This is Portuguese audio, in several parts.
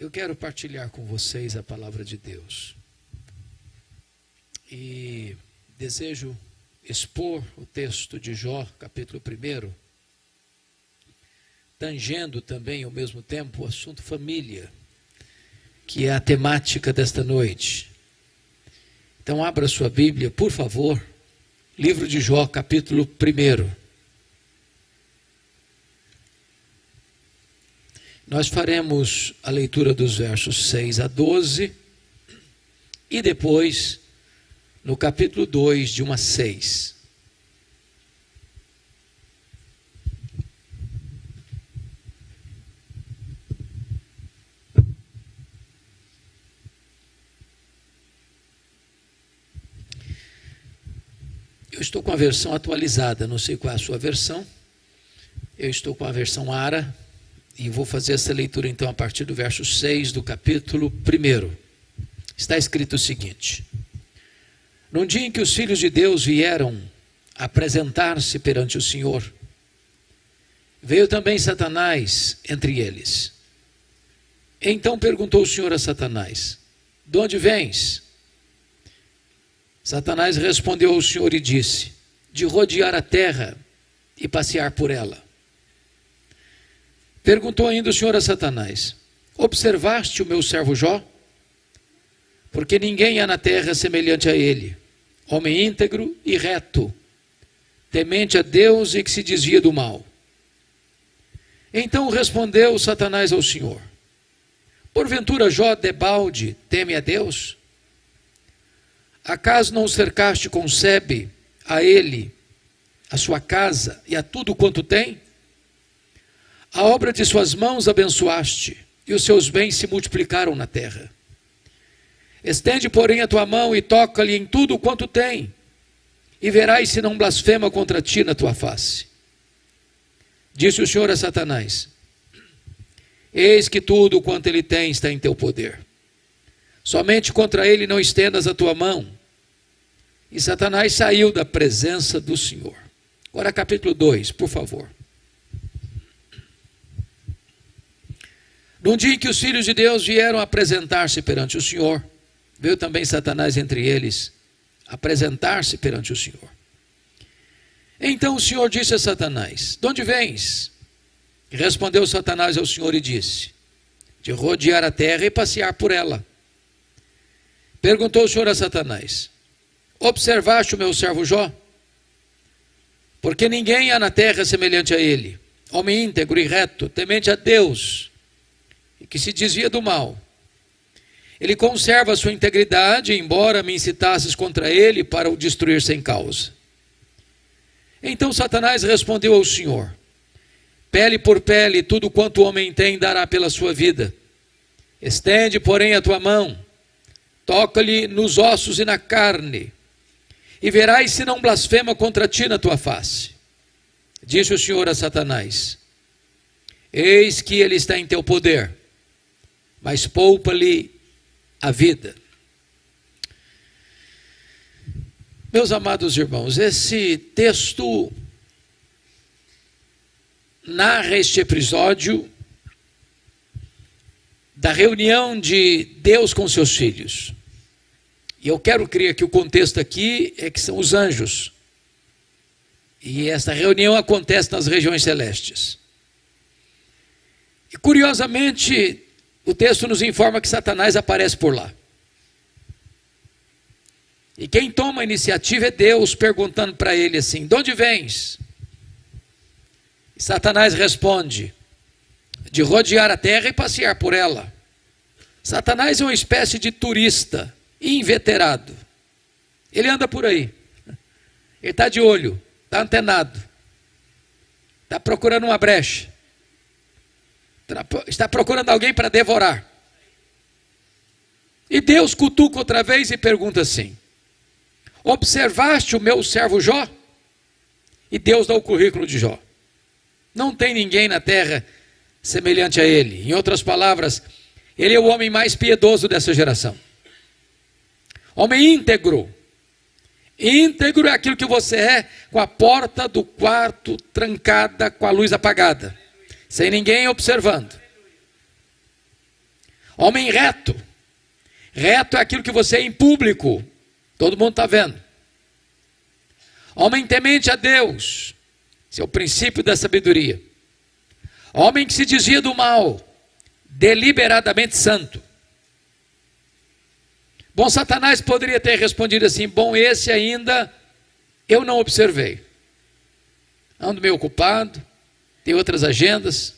Eu quero partilhar com vocês a palavra de Deus. E desejo expor o texto de Jó, capítulo 1, tangendo também ao mesmo tempo o assunto família, que é a temática desta noite. Então abra sua Bíblia, por favor, livro de Jó, capítulo 1. Nós faremos a leitura dos versos 6 a 12 e depois no capítulo 2, de 1 a 6. Eu estou com a versão atualizada, não sei qual é a sua versão. Eu estou com a versão ARA. E vou fazer essa leitura então a partir do verso 6 do capítulo 1. Está escrito o seguinte: num dia em que os filhos de Deus vieram apresentar-se perante o Senhor, veio também Satanás entre eles. Então perguntou o Senhor a Satanás: de onde vens? Satanás respondeu ao Senhor e disse: de rodear a terra e passear por ela. Perguntou ainda o Senhor a Satanás: observaste o meu servo Jó? Porque ninguém há na terra semelhante a ele, homem íntegro e reto, temente a Deus e que se desvia do mal. Então respondeu Satanás ao Senhor: porventura Jó debalde teme a Deus? Acaso não o cercaste com sebe a ele, a sua casa e a tudo quanto tem? A obra de suas mãos abençoaste, e os seus bens se multiplicaram na terra. Estende, porém, a tua mão e toca-lhe em tudo quanto tem, e verás se não blasfema contra ti na tua face. Disse o Senhor a Satanás: eis que tudo quanto ele tem está em teu poder. Somente contra ele não estendas a tua mão. E Satanás saiu da presença do Senhor. Agora capítulo 2, por favor. Num dia em que os filhos de Deus vieram apresentar-se perante o Senhor, veio também Satanás entre eles, apresentar-se perante o Senhor. Então o Senhor disse a Satanás: de onde vens? E respondeu Satanás ao Senhor e disse: de rodear a terra e passear por ela. Perguntou o Senhor a Satanás: observaste o meu servo Jó? Porque ninguém há na terra semelhante a ele, homem íntegro e reto, temente a Deus, e que se desvia do mal. Ele conserva a sua integridade, embora me incitasses contra ele para o destruir sem causa. Então Satanás respondeu ao Senhor: pele por pele, tudo quanto o homem tem dará pela sua vida. Estende, porém, a tua mão, toca-lhe nos ossos e na carne, e verás se não blasfema contra ti na tua face. Disse o Senhor a Satanás: eis que ele está em teu poder, mas poupa-lhe a vida. Meus amados irmãos, esse texto narra este episódio da reunião de Deus com seus filhos. E eu quero crer que o contexto aqui é que são os anjos. E esta reunião acontece nas regiões celestes. E curiosamente, o texto nos informa que Satanás aparece por lá. E quem toma a iniciativa é Deus, perguntando para ele assim: de onde vens? E Satanás responde: de rodear a terra e passear por ela. Satanás é uma espécie de turista inveterado. Ele anda por aí. Ele está de olho, está antenado. Está procurando uma brecha. Está procurando alguém para devorar. E Deus cutuca outra vez e pergunta assim: observaste o meu servo Jó? E Deus dá o currículo de Jó. Não tem ninguém na terra semelhante a ele. Em outras palavras, ele é o homem mais piedoso dessa geração. Homem íntegro. Íntegro é aquilo que você é com a porta do quarto trancada, com a luz apagada, sem ninguém observando. Homem reto. Reto é aquilo que você é em público. Todo mundo está vendo. Homem temente a Deus. Esse é o princípio da sabedoria. Homem que se desvia do mal. Deliberadamente santo. Bom, Satanás poderia ter respondido assim: bom, esse ainda eu não observei. Ando meio ocupado, tem outras agendas.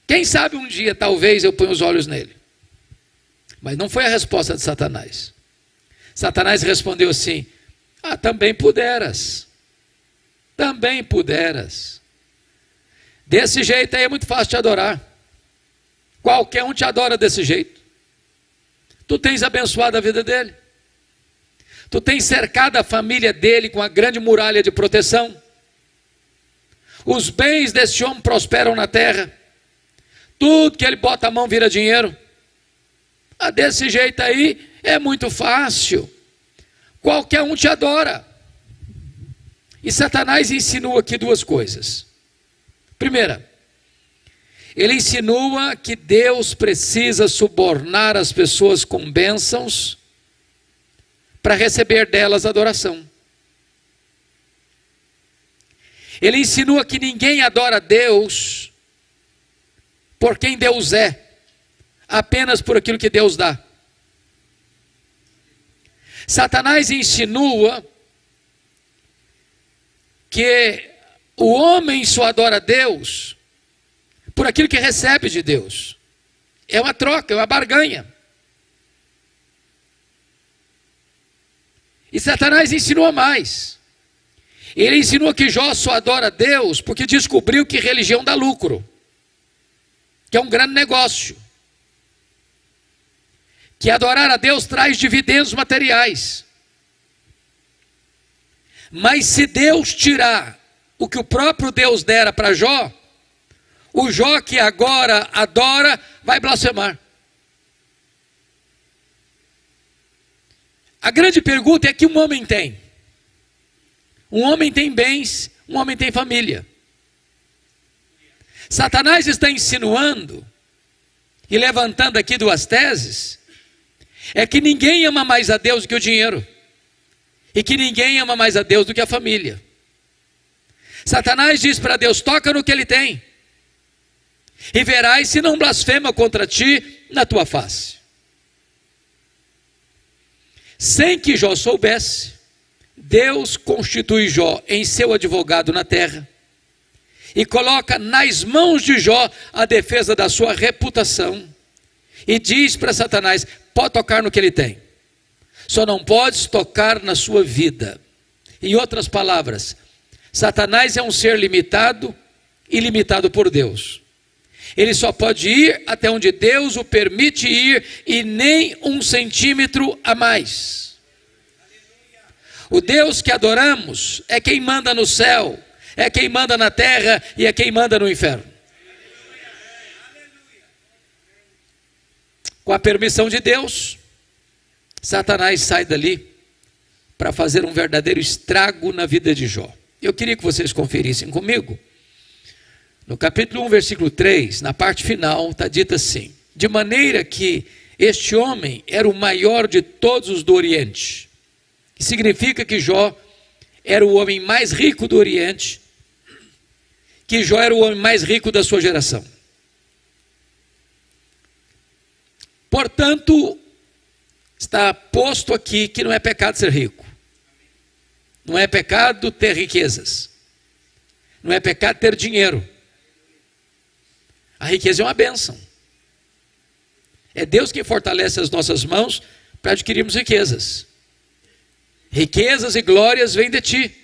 Quem sabe um dia, talvez, eu ponha os olhos nele. Mas não foi a resposta de Satanás. Satanás respondeu assim: ah, também puderas. Também puderas. Desse jeito aí é muito fácil te adorar. Qualquer um te adora desse jeito. Tu tens abençoado a vida dele. Tu tens cercado a família dele com a grande muralha de proteção. Os bens desse homem prosperam na terra. Tudo que ele bota a mão vira dinheiro. Ah, desse jeito aí é muito fácil. Qualquer um te adora. E Satanás insinua aqui duas coisas. Primeira, ele insinua que Deus precisa subornar as pessoas com bênçãos para receber delas adoração. Ele insinua que ninguém adora Deus por quem Deus é, apenas por aquilo que Deus dá. Satanás insinua que o homem só adora Deus por aquilo que recebe de Deus. É uma troca, é uma barganha. E Satanás insinua mais. Ele insinua que Jó só adora Deus porque descobriu que religião dá lucro, que é um grande negócio, que adorar a Deus traz dividendos materiais. Mas se Deus tirar o que o próprio Deus dera para Jó, o Jó que agora adora vai blasfemar. A grande pergunta é que um homem tem. Um homem tem bens, um homem tem família. Satanás está insinuando e levantando aqui duas teses, é que ninguém ama mais a Deus do que o dinheiro, e que ninguém ama mais a Deus do que a família. Satanás diz para Deus: toca no que ele tem, e verás se não blasfema contra ti na tua face. Sem que Jó soubesse, Deus constitui Jó em seu advogado na terra, e coloca nas mãos de Jó a defesa da sua reputação, e diz para Satanás: pode tocar no que ele tem, só não podes tocar na sua vida. Em outras palavras, Satanás é um ser limitado e limitado por Deus. Ele só pode ir até onde Deus o permite ir, e nem 1 centímetro a mais. O Deus que adoramos é quem manda no céu, é quem manda na terra e é quem manda no inferno. Com a permissão de Deus, Satanás sai dali para fazer um verdadeiro estrago na vida de Jó. Eu queria que vocês conferissem comigo. No capítulo 1, versículo 3, na parte final, está dito assim: de maneira que este homem era o maior de todos os do Oriente. Que significa que Jó era o homem mais rico do Oriente, que Jó era o homem mais rico da sua geração. Portanto, está posto aqui que não é pecado ser rico. Não é pecado ter riquezas. Não é pecado ter dinheiro. A riqueza é uma bênção. É Deus quem fortalece as nossas mãos para adquirirmos riquezas. Riquezas e glórias vêm de ti.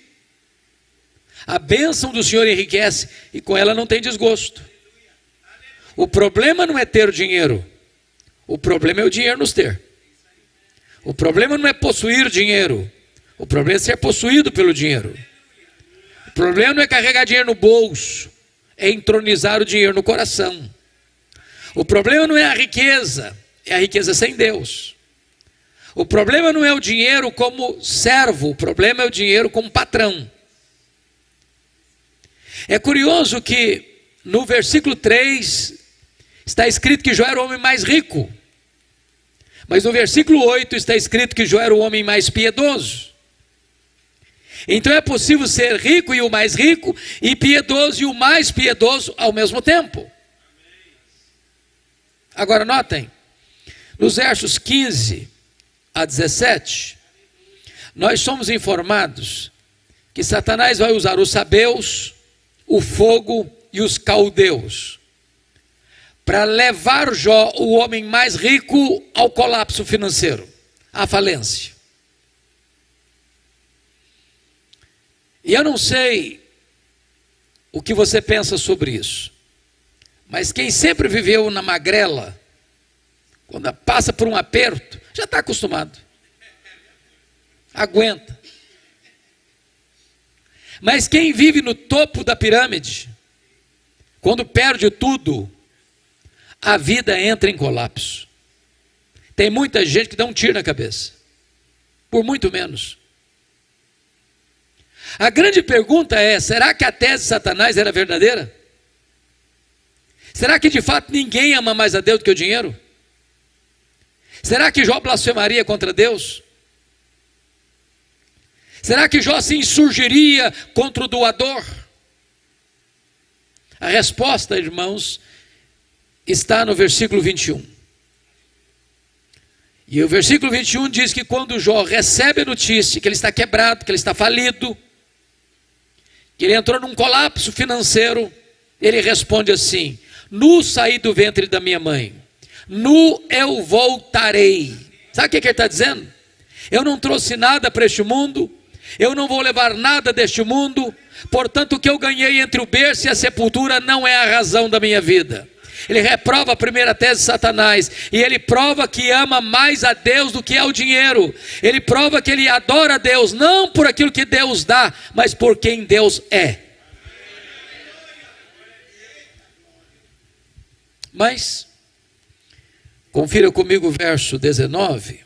A bênção do Senhor enriquece e com ela não tem desgosto. O problema não é ter dinheiro. O problema é o dinheiro nos ter. O problema não é possuir dinheiro. O problema é ser possuído pelo dinheiro. O problema não é carregar dinheiro no bolso. É entronizar o dinheiro no coração. O problema não é a riqueza. É a riqueza sem Deus. O problema não é o dinheiro como servo. O problema é o dinheiro como patrão. É curioso que no versículo 3, está escrito que Jó era o homem mais rico. Mas no versículo 8 está escrito que Jó era o homem mais piedoso. Então é possível ser rico e o mais rico, e piedoso e o mais piedoso ao mesmo tempo. Agora notem, nos versos 15 a 17, nós somos informados que Satanás vai usar os sabeus, o fogo e os caldeus para levar Jó, o homem mais rico, ao colapso financeiro, à falência. E eu não sei o que você pensa sobre isso, mas quem sempre viveu na magrela, quando passa por um aperto, já está acostumado, aguenta. Mas quem vive no topo da pirâmide, quando perde tudo, a vida entra em colapso. Tem muita gente que dá um tiro na cabeça, por muito menos. A grande pergunta é, será que a tese de Satanás era verdadeira? Será que de fato ninguém ama mais a Deus do que o dinheiro? Será que Jó blasfemaria contra Deus? Será que Jó se insurgiria contra o doador? A resposta, irmãos, está no versículo 21. E o versículo 21 diz que quando Jó recebe a notícia que ele está quebrado, que ele está falido, que ele entrou num colapso financeiro, ele responde assim: nu saí do ventre da minha mãe, nu eu voltarei. Sabe o que ele está dizendo? Eu não trouxe nada para este mundo, eu não vou levar nada deste mundo, portanto o que eu ganhei entre o berço e a sepultura não é a razão da minha vida. Ele reprova a primeira tese de Satanás, e ele prova que ama mais a Deus do que ao dinheiro. Ele prova que ele adora a Deus, não por aquilo que Deus dá, mas por quem Deus é. Mas, confira comigo o verso 19,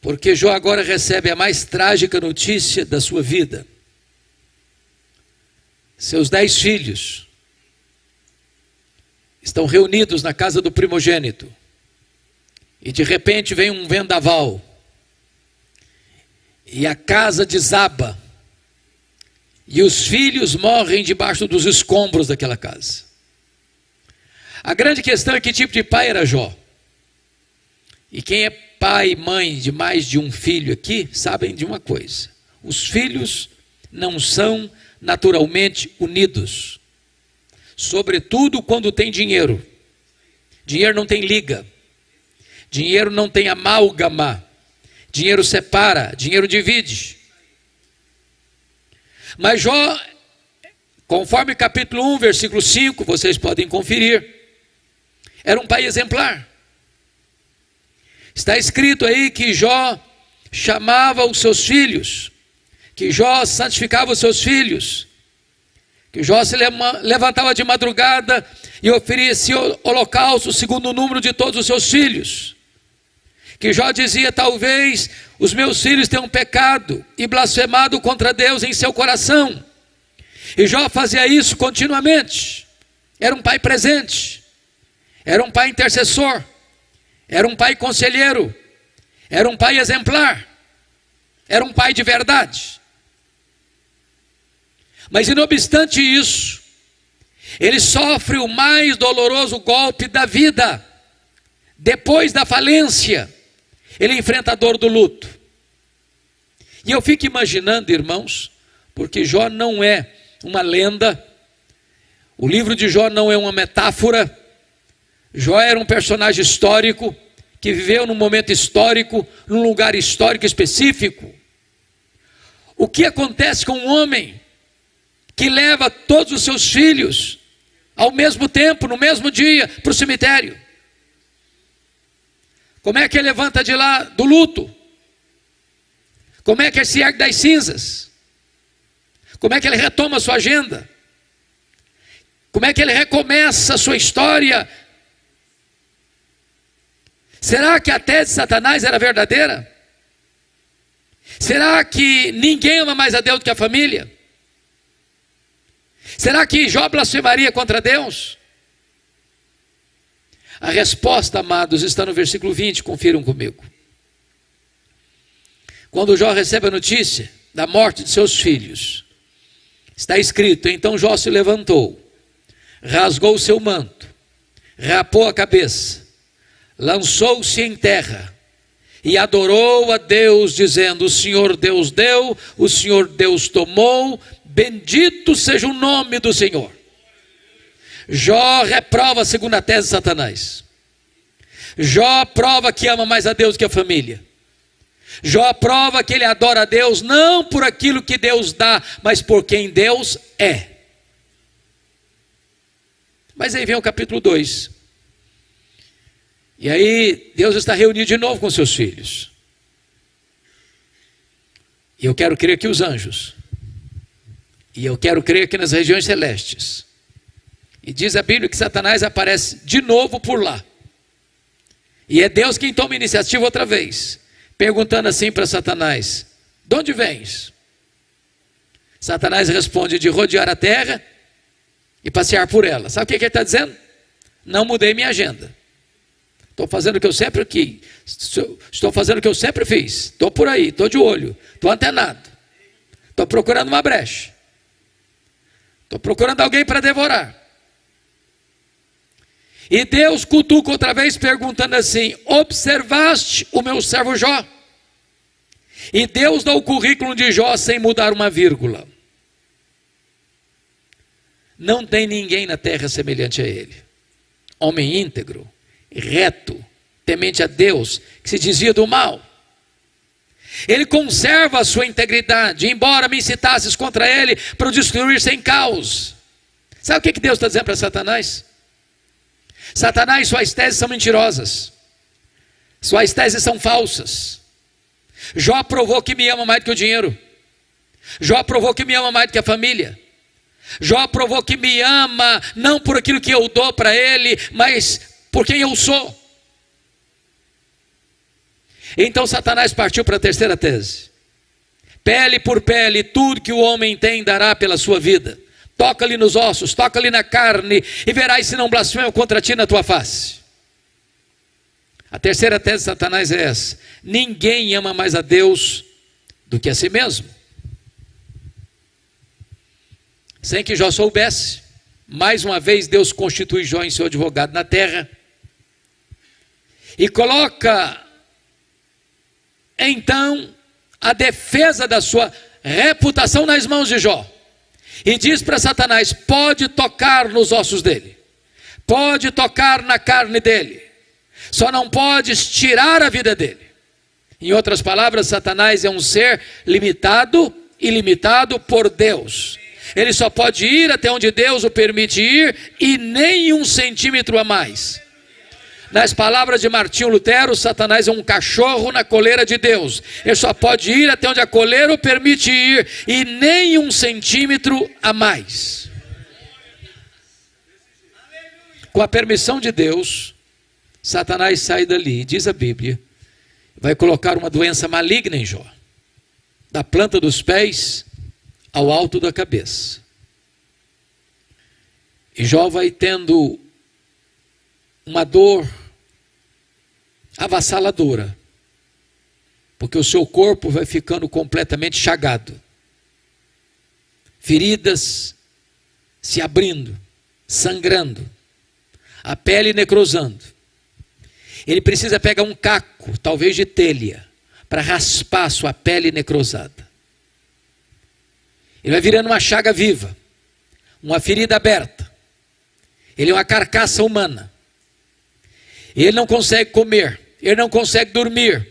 porque Jó agora recebe a mais trágica notícia da sua vida. Seus 10 filhos estão reunidos na casa do primogênito, e de repente vem um vendaval, e a casa desaba, e os filhos morrem debaixo dos escombros daquela casa. A grande questão é que tipo de pai era Jó. E quem é pai e mãe de mais de um filho aqui, sabem de uma coisa: os filhos não são naturalmente unidos. Sobretudo quando tem dinheiro. Dinheiro não tem liga. Dinheiro não tem amálgama. Dinheiro separa, dinheiro divide. Mas Jó, conforme capítulo 1, versículo 5, vocês podem conferir, era um pai exemplar. Está escrito aí que Jó chamava os seus filhos, que Jó santificava os seus filhos, que Jó se levantava de madrugada e oferecia holocausto segundo o número de todos os seus filhos. Que Jó dizia: talvez os meus filhos tenham pecado e blasfemado contra Deus em seu coração. E Jó fazia isso continuamente. Era um pai presente, era um pai intercessor, era um pai conselheiro, era um pai exemplar, era um pai de verdade. Mas não obstante isso, ele sofre o mais doloroso golpe da vida. Depois da falência, ele enfrenta a dor do luto. E eu fico imaginando, irmãos, porque Jó não é uma lenda, o livro de Jó não é uma metáfora. Jó era um personagem histórico, que viveu num momento histórico, num lugar histórico específico. O que acontece com um homem que leva todos os seus filhos ao mesmo tempo, no mesmo dia, para o cemitério? Como é que ele levanta de lá do luto? Como é que ele se ergue das cinzas? Como é que ele retoma a sua agenda? Como é que ele recomeça a sua história? Será que a tese de Satanás era verdadeira? Será que ninguém ama mais a Deus do que a família? Será que Jó blasfemaria contra Deus? A resposta, amados, está no versículo 20, confiram comigo. Quando Jó recebe a notícia da morte de seus filhos, está escrito: então Jó se levantou, rasgou o seu manto, rapou a cabeça, lançou-se em terra e adorou a Deus, dizendo: o Senhor Deus deu, o Senhor Deus tomou, bendito seja o nome do Senhor. Jó reprova a segunda tese de Satanás. Jó prova que ama mais a Deus que a família. Jó prova que ele adora a Deus não por aquilo que Deus dá, mas por quem Deus é. Mas aí vem o capítulo 2. E aí Deus está reunido de novo com seus filhos. E eu quero crer que os anjos. E eu quero crer que nas regiões celestes. E diz a Bíblia que Satanás aparece de novo por lá. E é Deus quem toma a iniciativa outra vez, perguntando assim para Satanás: de onde vens? Satanás responde: de rodear a terra e passear por ela. Sabe o que ele está dizendo? Não mudei minha agenda. Estou fazendo o que eu sempre quis. Estou fazendo o que eu sempre fiz. Estou por aí, estou de olho, estou antenado. Estou procurando uma brecha. Estou procurando alguém para devorar. E Deus cutuca outra vez, perguntando assim: observaste o meu servo Jó? E Deus dá o currículo de Jó sem mudar uma vírgula. Não tem ninguém na terra semelhante a ele. Homem íntegro, reto, temente a Deus, que se desvia do mal. Ele conserva a sua integridade, embora me incitasses contra ele para o destruir sem caos. Sabe o que Deus está dizendo para Satanás? Satanás, suas teses são mentirosas. Suas teses são falsas. Jó provou que me ama mais do que o dinheiro. Jó provou que me ama mais do que a família. Jó provou que me ama não por aquilo que eu dou para ele, mas por quem eu sou. Então Satanás partiu para a terceira tese. Pele por pele, tudo que o homem tem dará pela sua vida. Toca-lhe nos ossos, toca-lhe na carne, e verás se não blasfema contra ti na tua face. A terceira tese de Satanás é essa: ninguém ama mais a Deus do que a si mesmo. Sem que Jó soubesse, mais uma vez Deus constitui Jó em seu advogado na terra, e coloca então a defesa da sua reputação nas mãos de Jó. E diz para Satanás: pode tocar nos ossos dele, pode tocar na carne dele, só não podes tirar a vida dele. Em outras palavras, Satanás é um ser limitado e limitado por Deus. Ele só pode ir até onde Deus o permite ir, e nem 1 centímetro a mais. Nas palavras de Martinho Lutero, Satanás é um cachorro na coleira de Deus. Ele só pode ir até onde a coleira o permite ir, e nem 1 centímetro a mais. Com a permissão de Deus, Satanás sai dali, diz a Bíblia, vai colocar uma doença maligna em Jó, da planta dos pés ao alto da cabeça. E Jó vai tendo uma dor avassaladora, porque o seu corpo vai ficando completamente chagado, feridas se abrindo, sangrando, a pele necrosando. Ele precisa pegar um caco, talvez de telha, para raspar sua pele necrosada. Ele vai virando uma chaga viva, uma ferida aberta. Ele é uma carcaça humana. Ele não consegue comer, ele não consegue dormir,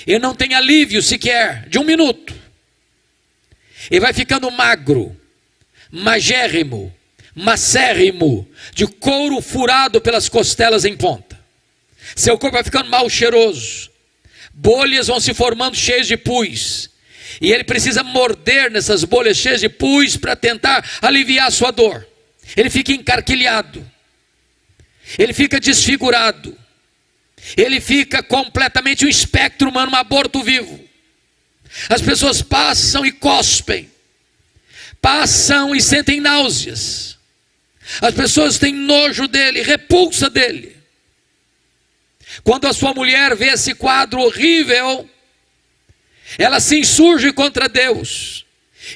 ele não tem alívio sequer de 1 minuto. Ele vai ficando magro, magérrimo, macérrimo, de couro furado pelas costelas em ponta. Seu corpo vai ficando mal cheiroso, bolhas vão se formando cheias de pus, e ele precisa morder nessas bolhas cheias de pus para tentar aliviar a sua dor. Ele fica encarquilhado, ele fica desfigurado, ele fica completamente um espectro humano, um aborto vivo. As pessoas passam e cospem, passam e sentem náuseas, as pessoas têm nojo dele, repulsa dele. Quando a sua mulher vê esse quadro horrível, ela se insurge contra Deus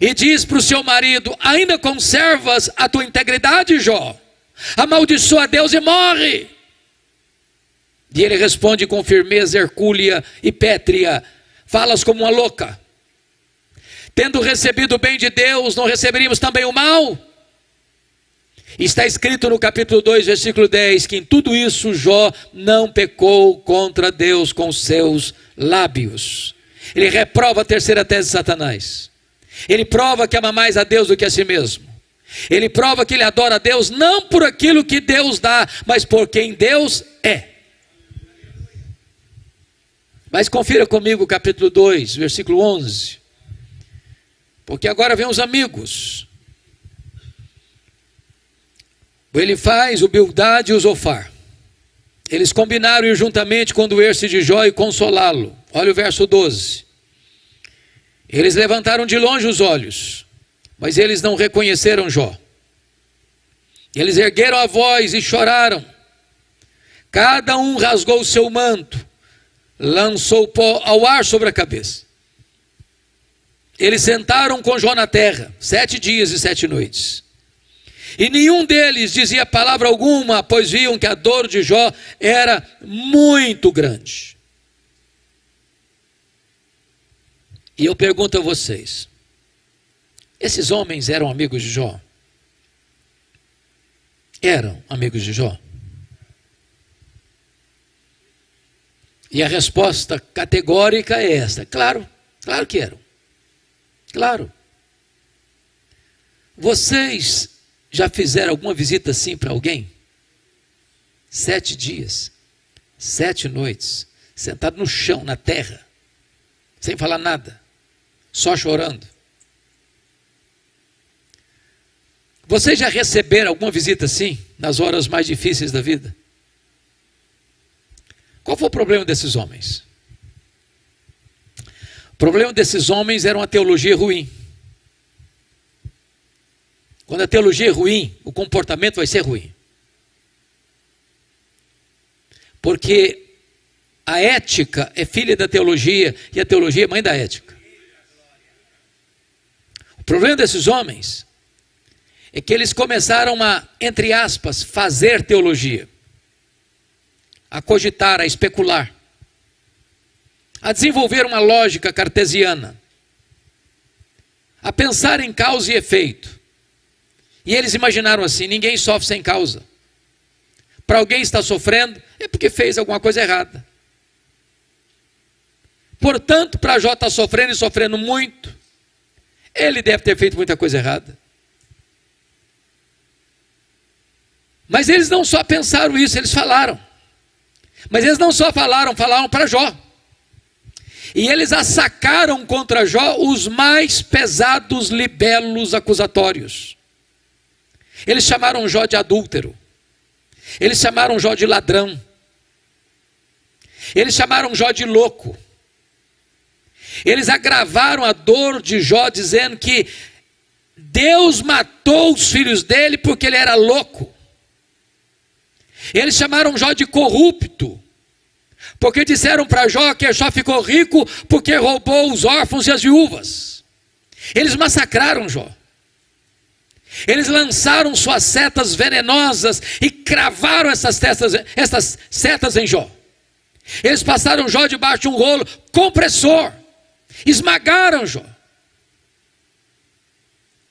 e diz para o seu marido: ainda conservas a tua integridade, Jó? Amaldiçoa Deus e morre. E ele responde com firmeza hercúlea e pétrea: falas como uma louca. Tendo recebido o bem de Deus, não receberíamos também o mal? Está escrito no capítulo 2, versículo 10, que em tudo isso Jó não pecou contra Deus com seus lábios. Ele reprova a terceira tese de Satanás. Ele prova que ama mais a Deus do que a si mesmo. Ele prova que ele adora a Deus não por aquilo que Deus dá, mas por quem Deus é. Mas confira comigo o capítulo 2, versículo 11. Porque agora vem os amigos. O Elifaz, o Bildade e o Zofar. Eles combinaram ir juntamente condoer-se de Jó e consolá-lo. Olha o verso 12. Eles levantaram de longe os olhos, mas eles não reconheceram Jó. Eles ergueram a voz e choraram. Cada um rasgou o seu manto, lançou pó ao ar sobre a cabeça. Eles sentaram com Jó na terra, 7 dias e 7 noites. E nenhum deles dizia palavra alguma, pois viam que a dor de Jó era muito grande. E eu pergunto a vocês: esses homens eram amigos de Jó? Eram amigos de Jó? E a resposta categórica é esta: claro, claro que eram. Claro. Vocês já fizeram alguma visita assim para alguém? 7 dias, 7 noites, sentado no chão, na terra, sem falar nada, só chorando. Vocês já receberam alguma visita assim, nas horas mais difíceis da vida? Qual foi o problema desses homens? O problema desses homens era uma teologia ruim. Quando a teologia é ruim, o comportamento vai ser ruim. Porque a ética é filha da teologia e a teologia é mãe da ética. O problema desses homens é que eles começaram a, entre aspas, fazer teologia, a cogitar, a especular, a desenvolver uma lógica cartesiana, a pensar em causa e efeito. E eles imaginaram assim: ninguém sofre sem causa. Para alguém estar sofrendo, é porque fez alguma coisa errada. Portanto, para Jó estar sofrendo e sofrendo muito, ele deve ter feito muita coisa errada. Mas eles não só pensaram isso, eles falaram. Mas eles não só falaram para Jó. E eles assacaram contra Jó os mais pesados libelos acusatórios. Eles chamaram Jó de adúltero. Eles chamaram Jó de ladrão. Eles chamaram Jó de louco. Eles agravaram a dor de Jó dizendo que Deus matou os filhos dele porque ele era louco. Eles chamaram Jó de corrupto, porque disseram para Jó que Jó ficou rico porque roubou os órfãos e as viúvas. Eles massacraram Jó. Eles lançaram suas setas venenosas e cravaram essas setas em Jó. Eles passaram Jó debaixo de um rolo compressor. Esmagaram Jó.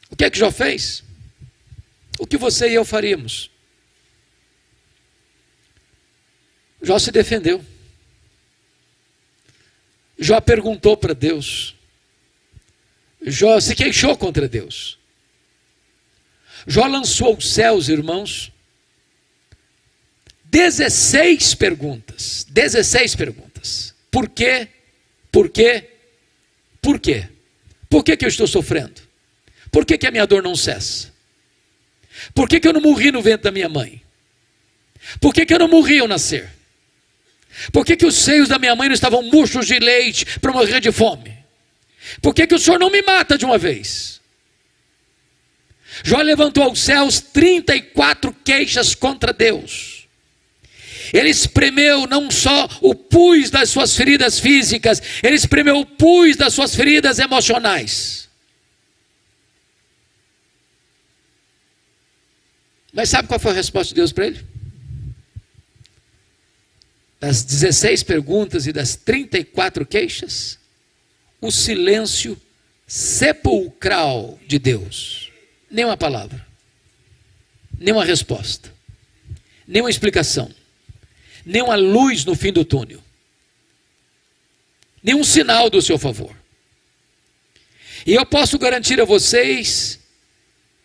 O que é que Jó fez? O que você e eu faríamos? Jó se defendeu. Jó perguntou para Deus. Jó se queixou contra Deus. Jó lançou aos céus, irmãos, 16 perguntas. 16 perguntas. Por quê? Por quê? Por quê? Por que eu estou sofrendo? Por que a minha dor não cessa? Por que eu não morri no ventre da minha mãe? Por que eu não morri ao nascer? Por que os seios da minha mãe não estavam murchos de leite para morrer de fome? Por que o Senhor não me mata de uma vez? Jó levantou aos céus 34 queixas contra Deus. Ele espremeu não só o pus das suas feridas físicas, ele espremeu o pus das suas feridas emocionais. Mas sabe qual foi a resposta de Deus para ele? Das 16 perguntas e das 34 queixas, o silêncio sepulcral de Deus. Nenhuma palavra, nenhuma resposta, nenhuma explicação, nenhuma luz no fim do túnel, nenhum sinal do seu favor. E eu posso garantir a vocês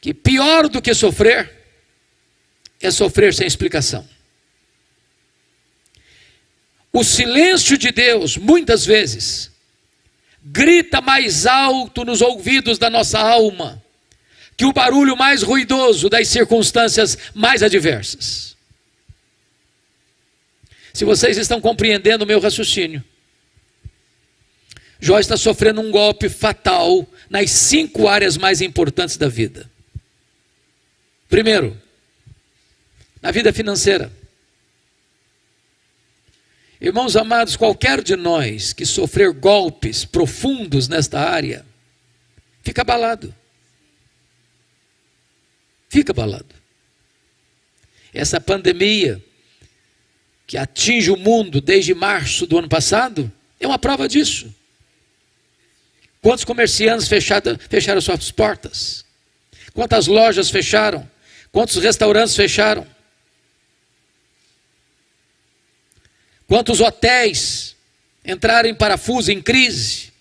que pior do que sofrer é sofrer sem explicação. O silêncio de Deus, muitas vezes, grita mais alto nos ouvidos da nossa alma que o barulho mais ruidoso das circunstâncias mais adversas. Se vocês estão compreendendo o meu raciocínio, Jó está sofrendo um golpe fatal nas 5 áreas mais importantes da vida. Primeiro, na vida financeira. Irmãos amados, qualquer de nós que sofrer golpes profundos nesta área, fica abalado. Fica abalado. Essa pandemia que atinge o mundo desde março do ano passado, é uma prova disso. Quantos comerciantes fecharam suas portas? Quantas lojas fecharam? Quantos restaurantes fecharam? Quantos hotéis entraram em parafuso, em crise?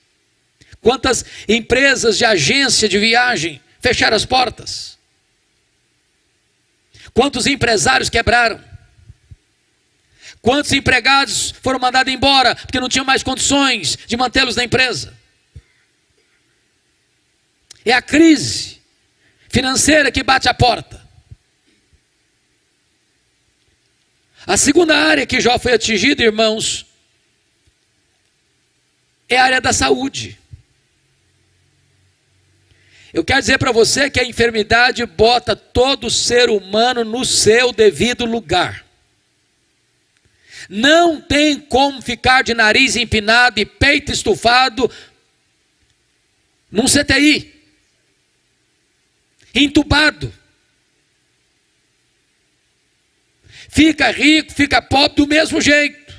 Quantas empresas de agência de viagem fecharam as portas? Quantos empresários quebraram? Quantos empregados foram mandados embora porque não tinham mais condições de mantê-los na empresa? É a crise financeira que bate a porta. A segunda área que Jó foi atingido, irmãos, é a área da saúde. Eu quero dizer para você que a enfermidade bota todo ser humano no seu devido lugar. Não tem como ficar de nariz empinado e peito estufado num CTI, entubado. Fica rico, fica pobre do mesmo jeito.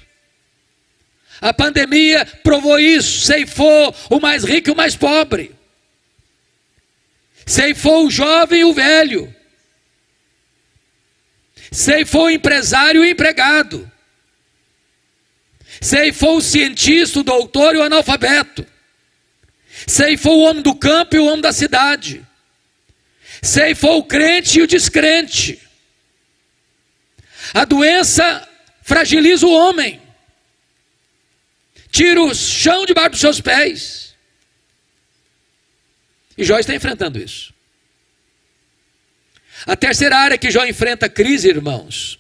A pandemia provou isso, ceifou o mais rico e o mais pobre. Ceifou o jovem e o velho. Ceifou o empresário e o empregado. Ceifou o cientista, o doutor e o analfabeto. Ceifou o homem do campo e o homem da cidade. Ceifou o crente e o descrente. A doença fragiliza o homem, tira o chão debaixo dos seus pés. E Jó está enfrentando isso. A terceira área que Jó enfrenta crise, irmãos,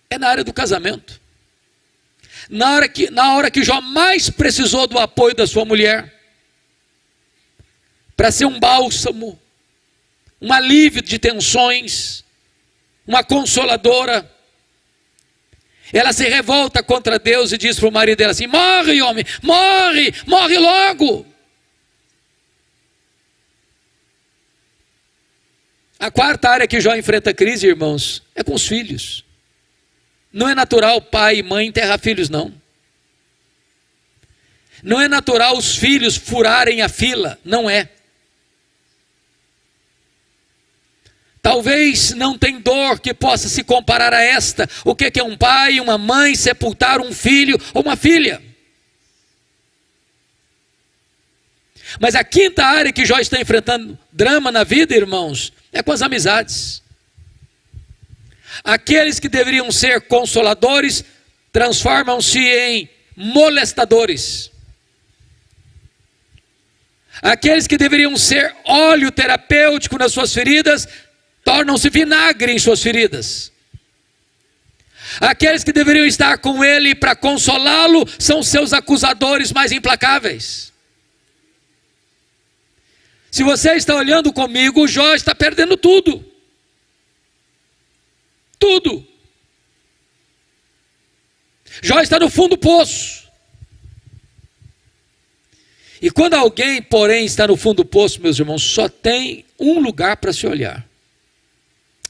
é na área do casamento. Na hora que Jó mais precisou do apoio da sua mulher, para ser um bálsamo, um alívio de tensões, uma consoladora, ela se revolta contra Deus e diz para o marido dela assim: morre, homem, morre, morre logo. A quarta área que Jó enfrenta crise, irmãos, é com os filhos. Não é natural pai e mãe enterrar filhos, não. Não é natural os filhos furarem a fila, não é. Talvez não tenha dor que possa se comparar a esta. O que é um pai e uma mãe sepultar um filho ou uma filha? Mas a quinta área que Jó está enfrentando drama na vida, irmãos, é com as amizades. Aqueles que deveriam ser consoladores transformam-se em molestadores. Aqueles que deveriam ser óleo terapêutico nas suas feridas tornam-se vinagre em suas feridas. Aqueles que deveriam estar com ele para consolá-lo são seus acusadores mais implacáveis. Se você está olhando comigo, Jó está perdendo tudo. Tudo. Jó está no fundo do poço. E quando alguém, porém, está no fundo do poço, meus irmãos, só tem um lugar para se olhar.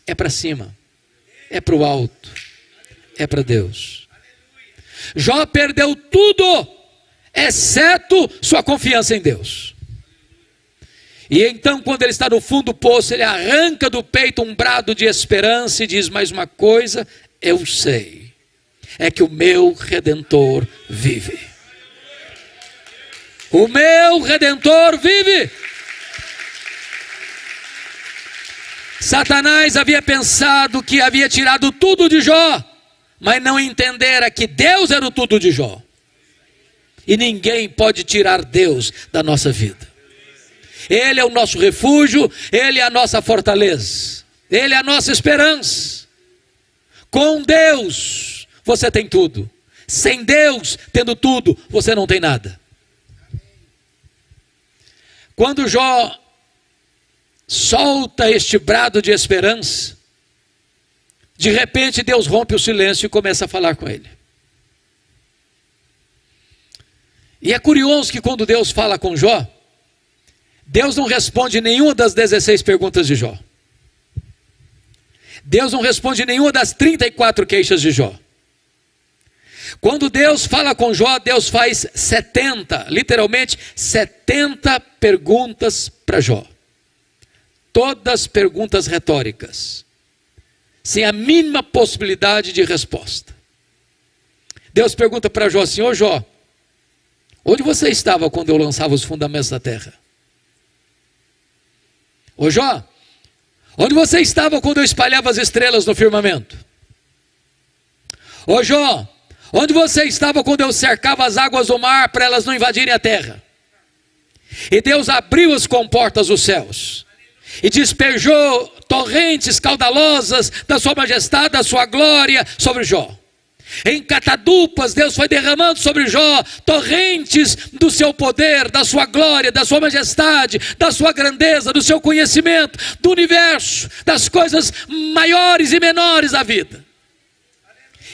É para cima. É para o alto. É para Deus. Jó perdeu tudo, exceto sua confiança em Deus. E então, quando ele está no fundo do poço, ele arranca do peito um brado de esperança e diz mais uma coisa: eu sei, é que o meu Redentor vive. O meu Redentor vive. Satanás havia pensado que havia tirado tudo de Jó, mas não entendera que Deus era o tudo de Jó. E ninguém pode tirar Deus da nossa vida. Ele é o nosso refúgio, Ele é a nossa fortaleza, Ele é a nossa esperança. Com Deus você tem tudo. Sem Deus, tendo tudo, você não tem nada. Quando Jó solta este brado de esperança, de repente Deus rompe o silêncio e começa a falar com ele. E é curioso que quando Deus fala com Jó, Deus não responde nenhuma das 16 perguntas de Jó. Deus não responde nenhuma das 34 queixas de Jó. Quando Deus fala com Jó, Deus faz 70, literalmente 70 perguntas para Jó. Todas perguntas retóricas, sem a mínima possibilidade de resposta. Deus pergunta para Jó assim: ô Jó, onde você estava quando eu lançava os fundamentos da terra? Ô Jó, onde você estava quando eu espalhava as estrelas no firmamento? Ô Jó, onde você estava quando eu cercava as águas do mar para elas não invadirem a terra? E Deus abriu as comportas dos céus e despejou torrentes caudalosas da sua majestade, da sua glória sobre Jó. Em catadupas Deus foi derramando sobre Jó torrentes do seu poder, da sua glória, da sua majestade, da sua grandeza, do seu conhecimento, do universo, das coisas maiores e menores da vida.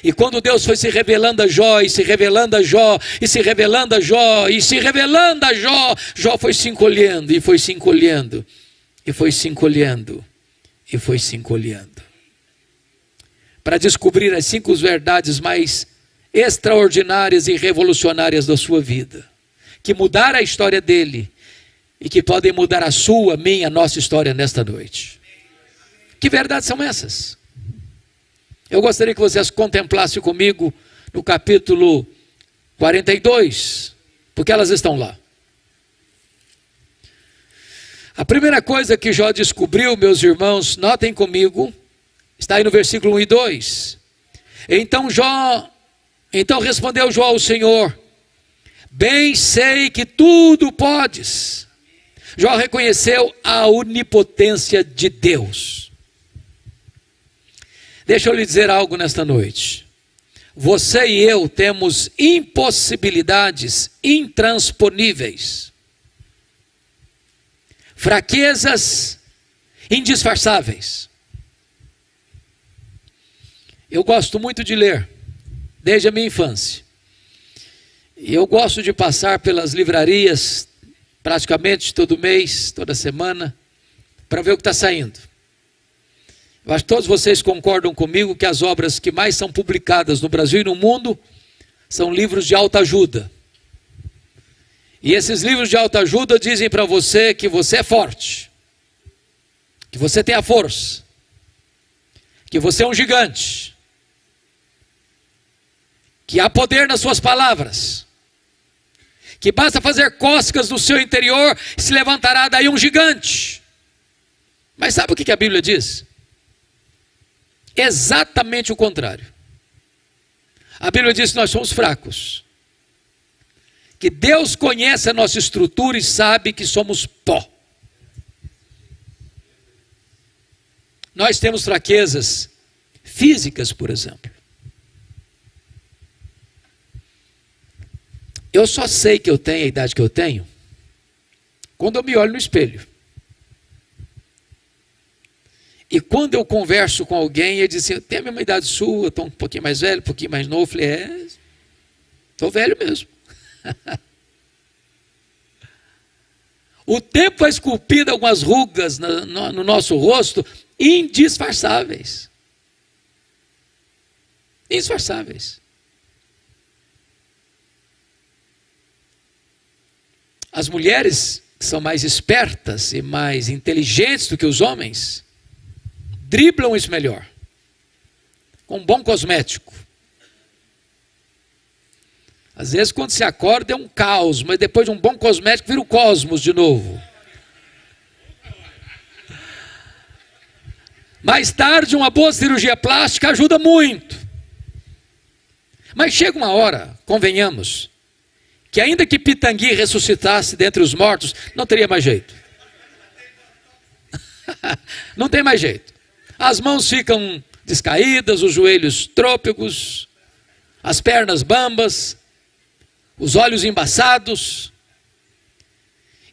E quando Deus foi se revelando a Jó, e se revelando a Jó, e se revelando a Jó, e se revelando a Jó, Jó foi se encolhendo, e foi se encolhendo, e foi se encolhendo, e foi se encolhendo, para descobrir as 5 verdades mais extraordinárias e revolucionárias da sua vida, que mudaram a história dele, e que podem mudar a sua, minha, nossa história nesta noite. Que verdades são essas? Eu gostaria que vocês contemplassem comigo no capítulo 42, porque elas estão lá. A primeira coisa que Jó descobriu, meus irmãos, notem comigo, está aí no versículo 1 e 2. Então respondeu Jó ao Senhor: bem sei que tudo podes. Jó reconheceu a onipotência de Deus. Deixa eu lhe dizer algo nesta noite. Você e eu temos impossibilidades intransponíveis, fraquezas indisfarçáveis. Eu gosto muito de ler, desde a minha infância. E eu gosto de passar pelas livrarias, praticamente todo mês, toda semana, para ver o que está saindo. Eu acho que todos vocês concordam comigo que as obras que mais são publicadas no Brasil e no mundo são livros de autoajuda. E esses livros de autoajuda dizem para você que você é forte, que você tem a força, que você é um gigante, que há poder nas suas palavras, que basta fazer cócegas no seu interior e se levantará daí um gigante. Mas sabe o que a Bíblia diz? Exatamente o contrário. A Bíblia diz que nós somos fracos, que Deus conhece a nossa estrutura e sabe que somos pó. Nós temos fraquezas físicas, por exemplo. Eu só sei que eu tenho a idade que eu tenho quando eu me olho no espelho. E quando eu converso com alguém, ele diz assim, tem a mesma idade sua, estou um pouquinho mais velho, um pouquinho mais novo. Eu falei, estou velho mesmo. O tempo vai esculpindo algumas rugas no nosso rosto, indisfarçáveis. Indisfarçáveis. As mulheres que são mais espertas e mais inteligentes do que os homens, driblam isso melhor. Com um bom cosmético. Às vezes quando se acorda é um caos, mas depois de um bom cosmético vira o cosmos de novo. Mais tarde uma boa cirurgia plástica ajuda muito. Mas chega uma hora, convenhamos, que ainda que Pitangui ressuscitasse dentre os mortos, não teria mais jeito. Não tem mais jeito. As mãos ficam descaídas, os joelhos trôpegos, as pernas bambas, os olhos embaçados.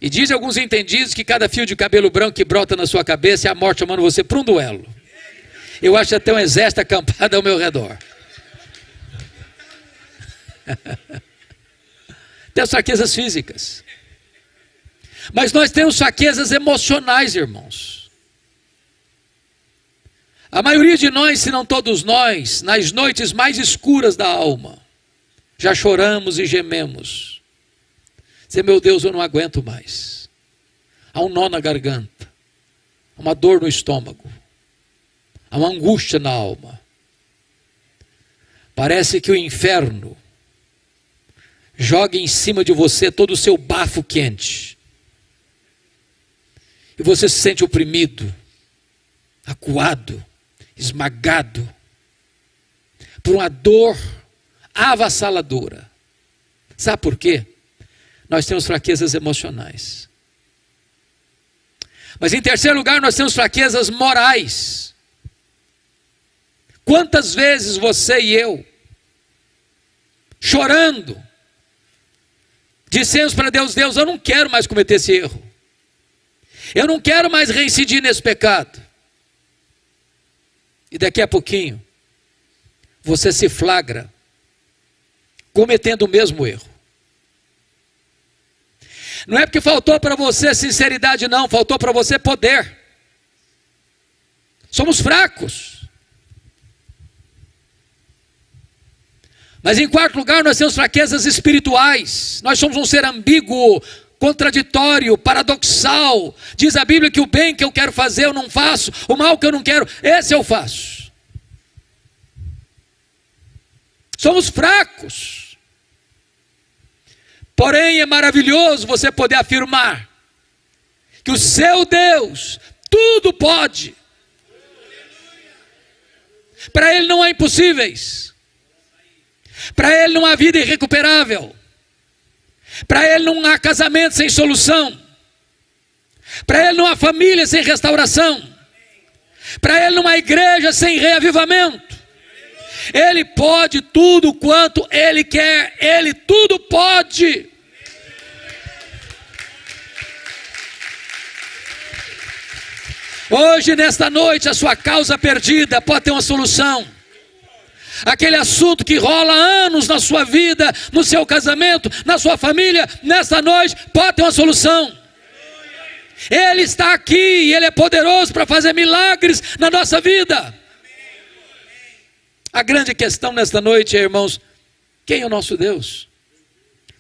E dizem alguns entendidos que cada fio de cabelo branco que brota na sua cabeça é a morte chamando você para um duelo. Eu acho até um exército acampado ao meu redor. Tem as fraquezas físicas. Mas nós temos fraquezas emocionais, irmãos. A maioria de nós, se não todos nós, nas noites mais escuras da alma, já choramos e gememos. Dizer, meu Deus, eu não aguento mais. Há um nó na garganta, há uma dor no estômago, há uma angústia na alma. Parece que o inferno joga em cima de você todo o seu bafo quente. E você se sente oprimido, acuado, esmagado, por uma dor avassaladora. Sabe por quê? Nós temos fraquezas emocionais. Mas em terceiro lugar, nós temos fraquezas morais. Quantas vezes você e eu, chorando, dissemos para Deus, Deus, eu não quero mais cometer esse erro. Eu não quero mais reincidir nesse pecado. E daqui a pouquinho, você se flagra cometendo o mesmo erro. Não é porque faltou para você sinceridade, não. Faltou para você poder. Somos fracos. Mas em quarto lugar, nós temos fraquezas espirituais. Nós somos um ser ambíguo, contraditório, paradoxal. Diz a Bíblia que o bem que eu quero fazer eu não faço, o mal que eu não quero, esse eu faço. Somos fracos. Porém é maravilhoso você poder afirmar que o seu Deus tudo pode. Para Ele não há impossíveis. Para Ele não há vida irrecuperável. Para Ele não há casamento sem solução. Para Ele não há família sem restauração. Para Ele não há igreja sem reavivamento. Ele pode tudo quanto Ele quer. Ele tudo pode. Hoje, nesta noite, a sua causa perdida pode ter uma solução. Aquele assunto que rola há anos na sua vida, no seu casamento, na sua família, nesta noite, pode ter uma solução. Ele está aqui e Ele é poderoso para fazer milagres na nossa vida. A grande questão nesta noite, irmãos, quem é o nosso Deus?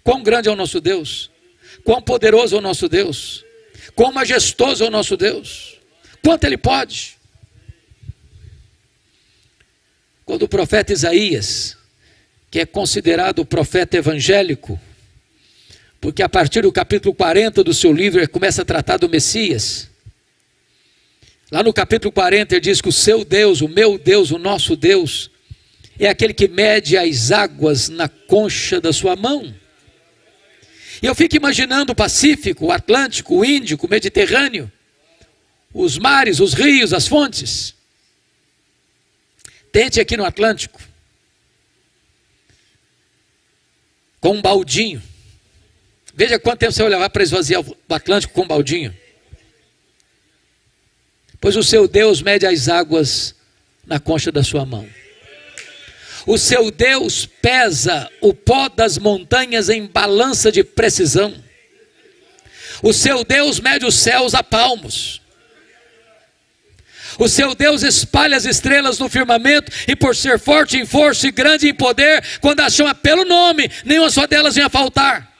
Quão grande é o nosso Deus? Quão poderoso é o nosso Deus? Quão majestoso é o nosso Deus? Quanto Ele pode? Quando o profeta Isaías, que é considerado o profeta evangélico, porque a partir do capítulo 40 do seu livro ele começa a tratar do Messias. Lá no capítulo 40 ele diz que o seu Deus, o meu Deus, o nosso Deus, é aquele que mede as águas na concha da sua mão. E eu fico imaginando o Pacífico, o Atlântico, o Índico, o Mediterrâneo, os mares, os rios, as fontes. Tente aqui no Atlântico, com um baldinho. Veja quanto tempo você vai levar para esvaziar o Atlântico com um baldinho. Pois o seu Deus mede as águas na concha da sua mão. O seu Deus pesa o pó das montanhas em balança de precisão. O seu Deus mede os céus a palmos. O seu Deus espalha as estrelas no firmamento, e por ser forte em força e grande em poder, quando as chama pelo nome, nenhuma só delas vem a faltar.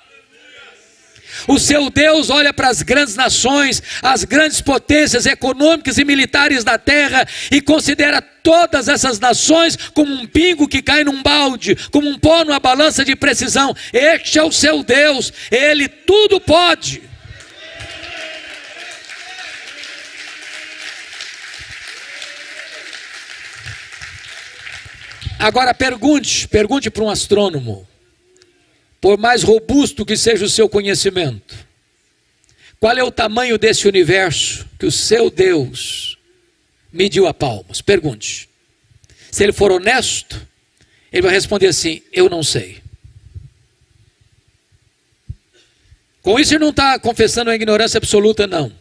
O seu Deus olha para as grandes nações, as grandes potências econômicas e militares da terra, e considera todas essas nações como um pingo que cai num balde, como um pó numa balança de precisão. Este é o seu Deus, Ele tudo pode. Agora pergunte para um astrônomo, por mais robusto que seja o seu conhecimento, qual é o tamanho desse universo que o seu Deus mediu a palmos? Pergunte. Se ele for honesto, ele vai responder assim: eu não sei. Com isso ele não está confessando a ignorância absoluta, não.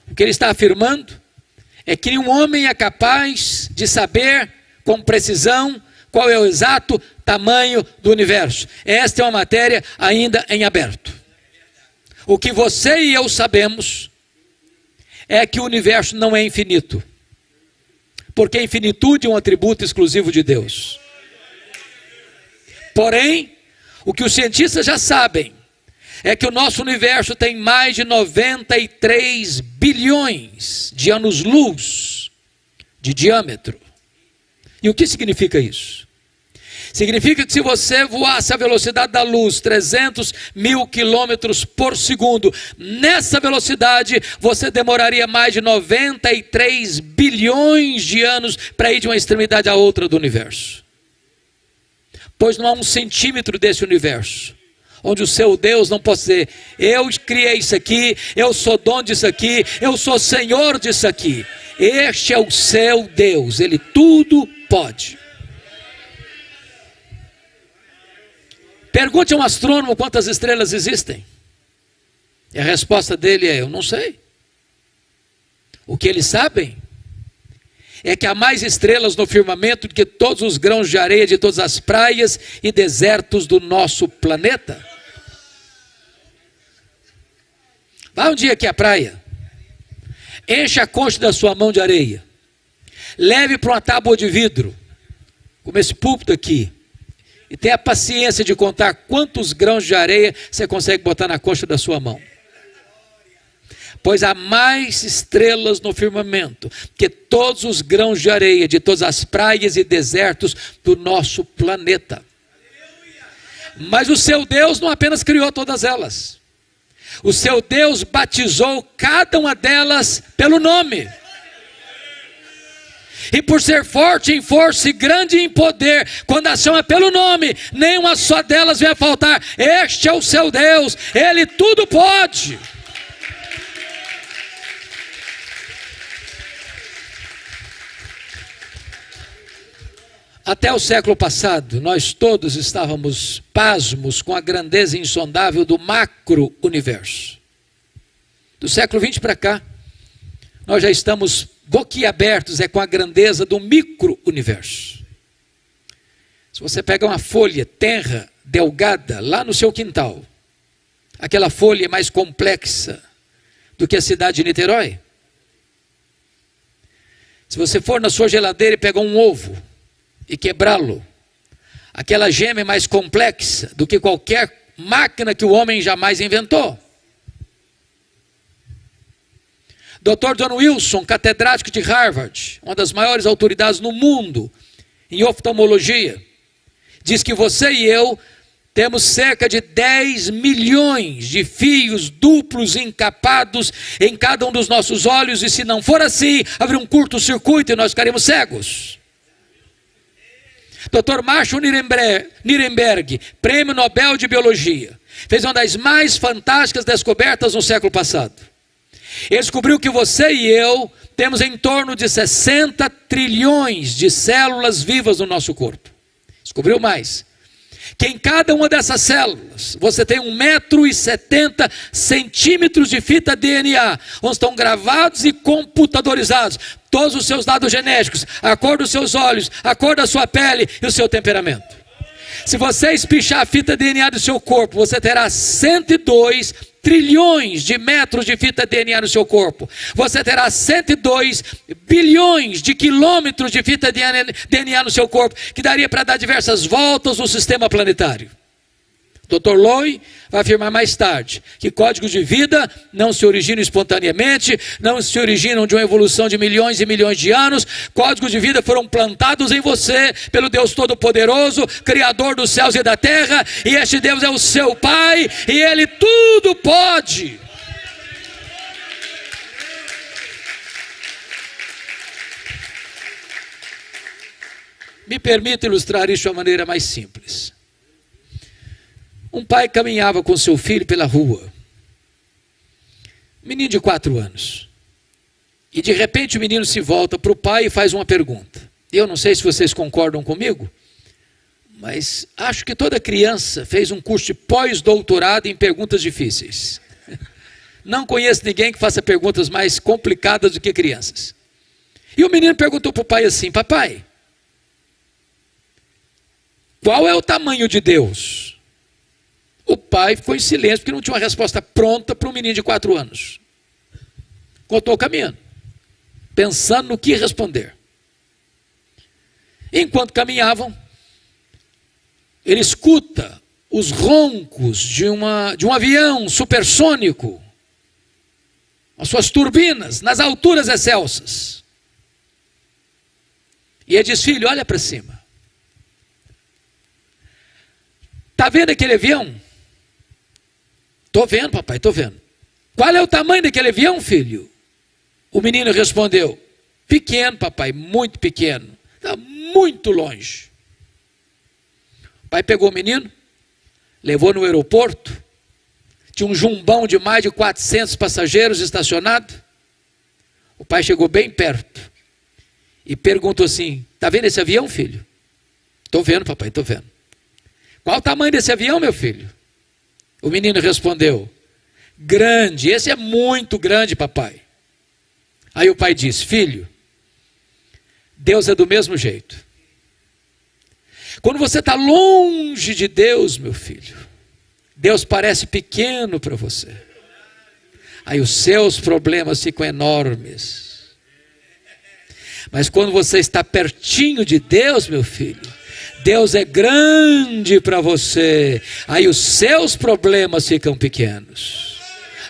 O que ele está afirmando é que nenhum homem é capaz de saber com precisão qual é o exato tamanho do universo. Esta é uma matéria ainda em aberto. O que você e eu sabemos é que o universo não é infinito, porque a infinitude é um atributo exclusivo de Deus. Porém, o que os cientistas já sabem é que o nosso universo tem mais de 93 bilhões de anos-luz de diâmetro. E o que significa isso? Significa que se você voasse à velocidade da luz, 300 mil quilômetros por segundo, nessa velocidade você demoraria mais de 93 bilhões de anos para ir de uma extremidade à outra do universo. Pois não há um centímetro desse universo onde o seu Deus não possa dizer: eu criei isso aqui, eu sou dono disso aqui, eu sou senhor disso aqui. Este é o seu Deus, Ele tudo pode. Pergunte a um astrônomo quantas estrelas existem. E a resposta dele é: eu não sei. O que eles sabem é que há mais estrelas no firmamento do que todos os grãos de areia de todas as praias e desertos do nosso planeta. Vá um dia aqui à praia, enche a concha da sua mão de areia, leve para uma tábua de vidro, como esse púlpito aqui, e tenha a paciência de contar quantos grãos de areia você consegue botar na concha da sua mão. Pois há mais estrelas no firmamento que todos os grãos de areia de todas as praias e desertos do nosso planeta. Mas o seu Deus não apenas criou todas elas. O seu Deus batizou cada uma delas pelo nome. E por ser forte em força e grande em poder, quando a chama pelo nome, nenhuma só delas vem a faltar. Este é o seu Deus, Ele tudo pode. Até o século passado, nós todos estávamos pasmos com a grandeza insondável do macro-universo. Do século XX para cá, nós já estamos boquiabertos com a grandeza do micro-universo. Se você pega uma folha tenra, delgada, lá no seu quintal, aquela folha é mais complexa do que a cidade de Niterói. Se você for na sua geladeira e pegar um ovo e quebrá-lo, aquela gema é mais complexa do que qualquer máquina que o homem jamais inventou. Dr. John Wilson, catedrático de Harvard, uma das maiores autoridades no mundo em oftalmologia, diz que você e eu temos cerca de 10 milhões de fios duplos encapados em cada um dos nossos olhos, e se não for assim, haverá um curto-circuito e nós ficaremos cegos. Dr. Marshall Nirenberg, prêmio Nobel de Biologia, fez uma das mais fantásticas descobertas no século passado. Ele descobriu que você e eu temos em torno de 60 trilhões de células vivas no nosso corpo. Descobriu mais. que em cada uma dessas células você tem 1,70 m de fita DNA, onde estão gravados e computadorizados todos os seus dados genéticos, a cor dos seus olhos, a cor da sua pele e o seu temperamento. Se você espichar a fita DNA do seu corpo, você terá 102 trilhões de metros de fita DNA no seu corpo. Você terá 102 bilhões de quilômetros de fita DNA no seu corpo, que daria para dar diversas voltas no sistema planetário. Dr. Loy vai afirmar mais tarde que códigos de vida não se originam espontaneamente, não se originam de uma evolução de milhões e milhões de anos. Códigos de vida foram plantados em você pelo Deus Todo-Poderoso, Criador dos céus e da terra, e este Deus é o seu Pai, e Ele tudo pode. Me permita ilustrar isso de uma maneira mais simples. Um pai caminhava com seu filho pela rua, menino de 4 anos, e de repente o menino se volta para o pai e faz uma pergunta. Eu não sei se vocês concordam comigo, mas acho que toda criança fez um curso de pós-doutorado em perguntas difíceis. Não conheço ninguém que faça perguntas mais complicadas do que crianças. E o menino perguntou para o pai assim: papai, qual é o tamanho de Deus? O pai ficou em silêncio porque não tinha uma resposta pronta para um menino de 4 anos. Continuou caminhando, pensando no que responder. Enquanto caminhavam, ele escuta os roncos de um avião supersônico, as suas turbinas nas alturas excelsas. E ele diz: filho, olha para cima. Está vendo aquele avião? Estou vendo, papai, estou vendo. Qual é o tamanho daquele avião, filho? O menino respondeu: pequeno, papai, muito pequeno. Está muito longe. O pai pegou o menino, levou no aeroporto. Tinha um jumbão de mais de 400 passageiros estacionado. O pai chegou bem perto e perguntou assim: está vendo esse avião, filho? Estou vendo, papai, estou vendo. Qual o tamanho desse avião, meu filho? O menino respondeu: grande, esse é muito grande, papai. Aí o pai disse: filho, Deus é do mesmo jeito. Quando você está longe de Deus, meu filho, Deus parece pequeno para você. Aí os seus problemas ficam enormes. Mas quando você está pertinho de Deus, meu filho, Deus é grande para você. Aí os seus problemas ficam pequenos.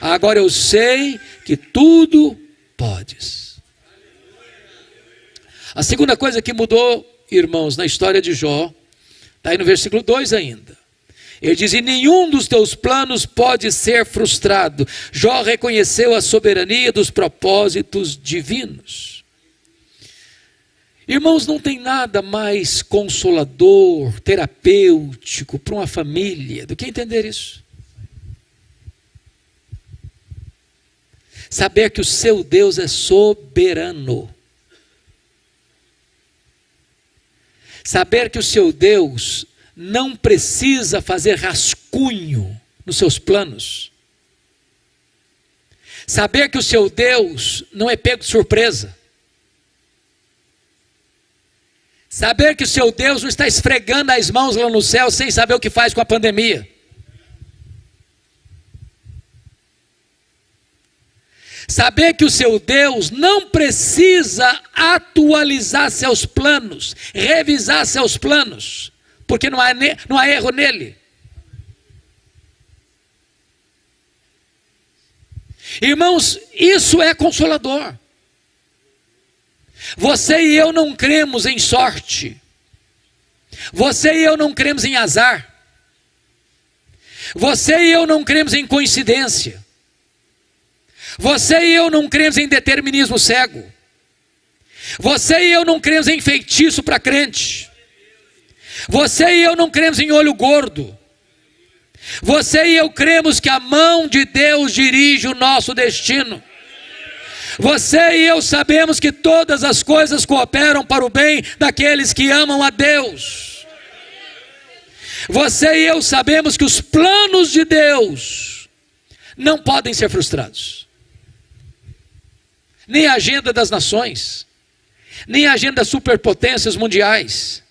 Agora eu sei que tudo podes. A segunda coisa que mudou, irmãos, na história de Jó, está aí no versículo 2 ainda. Ele diz: e nenhum dos teus planos pode ser frustrado. Jó reconheceu a soberania dos propósitos divinos. Irmãos, não tem nada mais consolador, terapêutico para uma família do que entender isso. Saber que o seu Deus é soberano. Saber que o seu Deus não precisa fazer rascunho nos seus planos. Saber que o seu Deus não é pego de surpresa. Saber que o seu Deus não está esfregando as mãos lá no céu sem saber o que faz com a pandemia. Saber que o seu Deus não precisa atualizar seus planos, revisar seus planos, porque não há erro nele. Irmãos, isso é consolador. Você e eu não cremos em sorte. Você e eu não cremos em azar. Você e eu não cremos em coincidência. Você e eu não cremos em determinismo cego. Você e eu não cremos em feitiço para crente. Você e eu não cremos em olho gordo. Você e eu cremos que a mão de Deus dirige o nosso destino. Você e eu sabemos que todas as coisas cooperam para o bem daqueles que amam a Deus. Você e eu sabemos que os planos de Deus não podem ser frustrados. Nem a agenda das nações, nem a agenda das superpotências mundiais,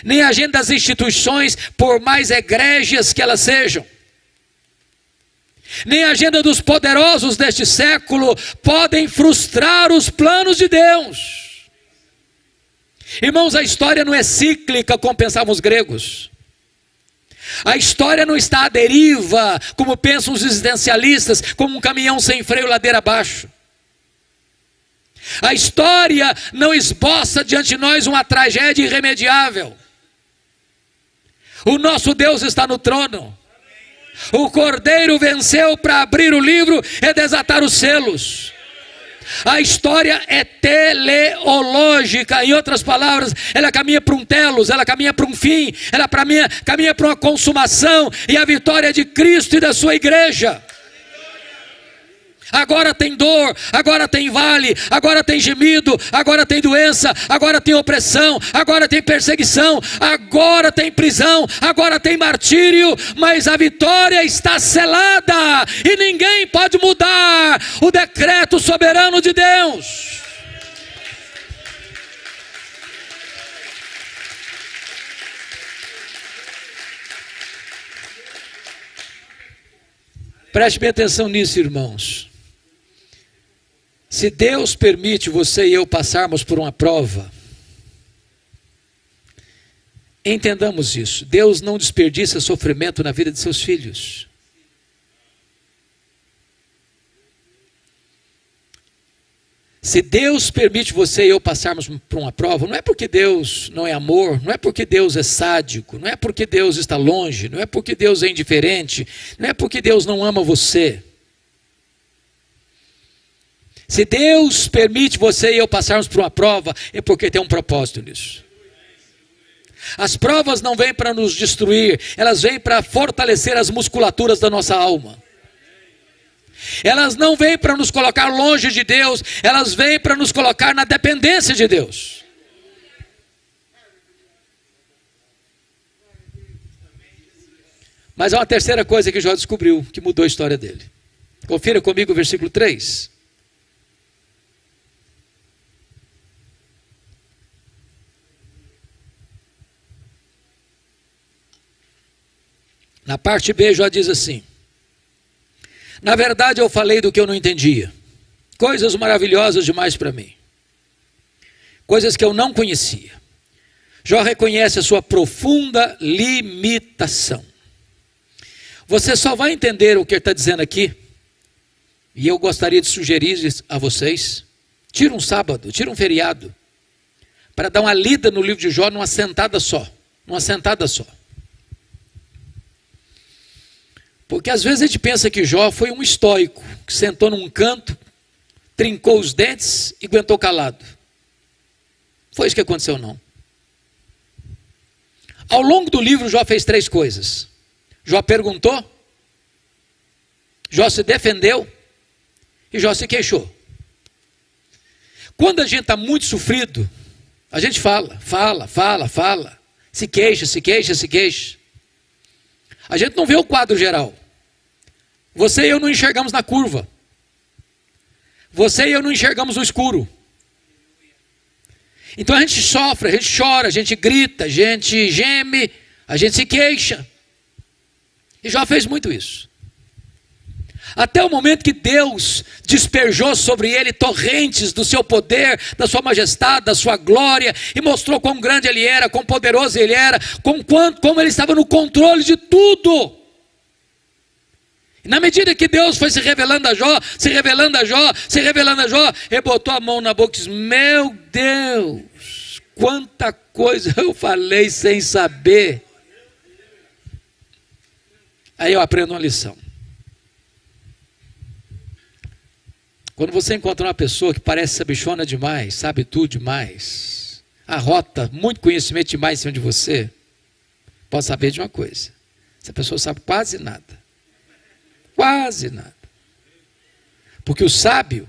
nem a agenda das instituições, por mais egrégias que elas sejam, nem a agenda dos poderosos deste século podem frustrar os planos de Deus. Irmãos, a história não é cíclica como pensavam os gregos. A história não está à deriva, como pensam os existencialistas, como um caminhão sem freio ladeira abaixo. A história não esboça diante de nós uma tragédia irremediável. O nosso Deus está no trono. O Cordeiro venceu para abrir o livro e desatar os selos. A história é teleológica, em outras palavras, ela caminha para um telos, ela caminha para um fim, ela caminha para uma consumação, e a vitória é de Cristo e da sua igreja. Agora tem dor, agora tem vale, agora tem gemido, agora tem doença, agora tem opressão, agora tem perseguição, agora tem prisão, agora tem martírio, mas a vitória está selada e ninguém pode mudar o decreto soberano de Deus. Preste bem atenção nisso, irmãos. Se Deus permite você e eu passarmos por uma prova, entendamos isso. Deus não desperdiça sofrimento na vida de seus filhos. Se Deus permite você e eu passarmos por uma prova, não é porque Deus não é amor, não é porque Deus é sádico, não é porque Deus está longe, não é porque Deus é indiferente, não é porque Deus não ama você. Se Deus permite você e eu passarmos por uma prova, é porque tem um propósito nisso. As provas não vêm para nos destruir, elas vêm para fortalecer as musculaturas da nossa alma. Elas não vêm para nos colocar longe de Deus, elas vêm para nos colocar na dependência de Deus. Mas há uma terceira coisa que Jó descobriu, que mudou a história dele. Confira comigo o versículo 3. Na parte B, Jó diz assim: na verdade eu falei do que eu não entendia, coisas maravilhosas demais para mim, coisas que eu não conhecia. Jó reconhece a sua profunda limitação. Você só vai entender o que ele está dizendo aqui, e eu gostaria de sugerir a vocês: tira um sábado, tira um feriado, para dar uma lida no livro de Jó numa sentada só. Porque às vezes a gente pensa que Jó foi um estoico, que sentou num canto, trincou os dentes e aguentou calado. Foi isso que aconteceu, não. Ao longo do livro, Jó fez 3 coisas. Jó perguntou, Jó se defendeu e Jó se queixou. Quando a gente está muito sofrido, a gente fala, se queixa. A gente não vê o quadro geral. Você e eu não enxergamos na curva. Você e eu não enxergamos no escuro. Então a gente sofre, a gente chora, a gente grita, a gente geme, a gente se queixa. E Jó fez muito isso. Até o momento que Deus despejou sobre ele torrentes do seu poder, da sua majestade, da sua glória, e mostrou quão grande ele era, quão poderoso ele era, como ele estava no controle de tudo. E na medida que Deus foi se revelando a Jó, ele botou a mão na boca e disse: meu Deus, quanta coisa eu falei sem saber. Aí eu aprendo uma lição. Quando você encontra uma pessoa que parece sabichona demais, sabe tudo demais, arrota muito conhecimento demais em cima de você, pode saber de uma coisa: essa pessoa sabe quase nada. Quase nada. Porque o sábio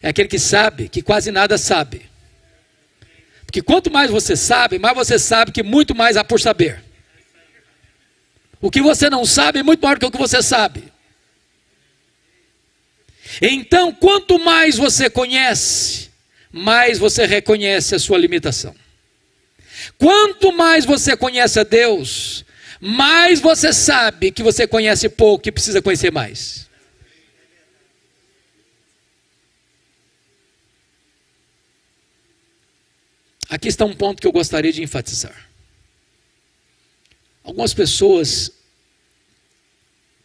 é aquele que sabe que quase nada sabe. Porque quanto mais você sabe que muito mais há por saber. O que você não sabe é muito maior do que o que você sabe. Então, quanto mais você conhece, mais você reconhece a sua limitação. Quanto mais você conhece a Deus, mais você sabe que você conhece pouco e precisa conhecer mais. Aqui está um ponto que eu gostaria de enfatizar. Algumas pessoas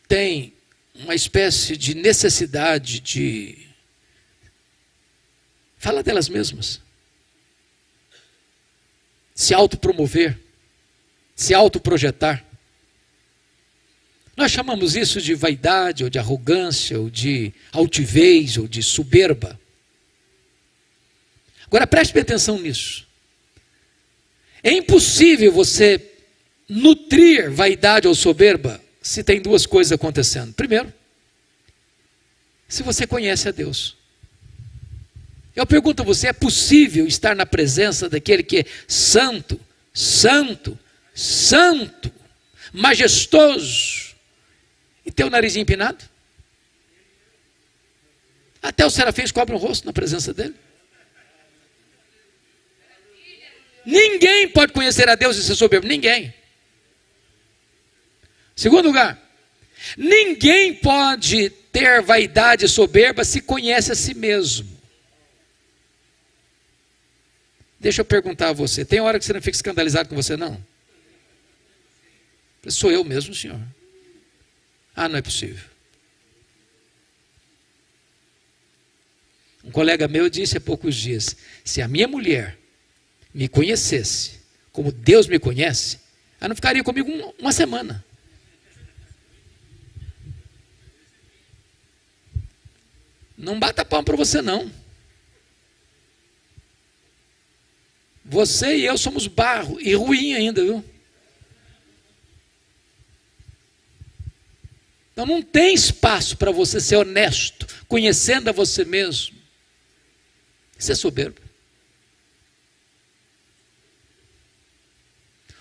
têm uma espécie de necessidade de falar delas mesmas, se autopromover, se autoprojetar. Nós chamamos isso de vaidade, ou de arrogância, ou de altivez, ou de soberba. Agora preste bem atenção nisso. É impossível você nutrir vaidade ou soberba se tem duas coisas acontecendo. Primeiro, se você conhece a Deus. Eu pergunto a você, é possível estar na presença daquele que é santo, santo, santo, majestoso, e ter o nariz empinado? Até os serafins cobrem o rosto na presença dele. Ninguém pode conhecer a Deus e ser soberbo, ninguém. Segundo lugar, ninguém pode ter vaidade e soberba se conhece a si mesmo. Deixa eu perguntar a você, tem hora que você não fica escandalizado com você, não? Sou eu mesmo, senhor. Ah, não é possível. Um colega meu disse há poucos dias, se a minha mulher me conhecesse como Deus me conhece, ela não ficaria comigo uma semana. Não bata palma para você, não. Você e eu somos barro e ruim ainda, viu? Então não tem espaço para você ser honesto, conhecendo a você mesmo. Isso é soberbo.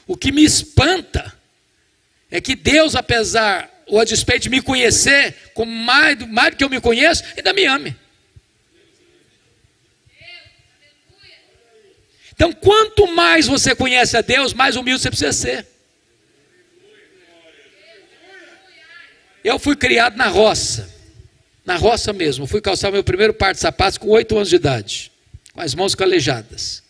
O que me espanta é que Deus, apesar ou a despeito de me conhecer, como mais do que eu me conheço, ainda me ame. Então, quanto mais você conhece a Deus, mais humilde você precisa ser. Eu fui criado na roça mesmo. Fui calçar meu primeiro par de sapatos com 8 anos de idade, com as mãos calejadas.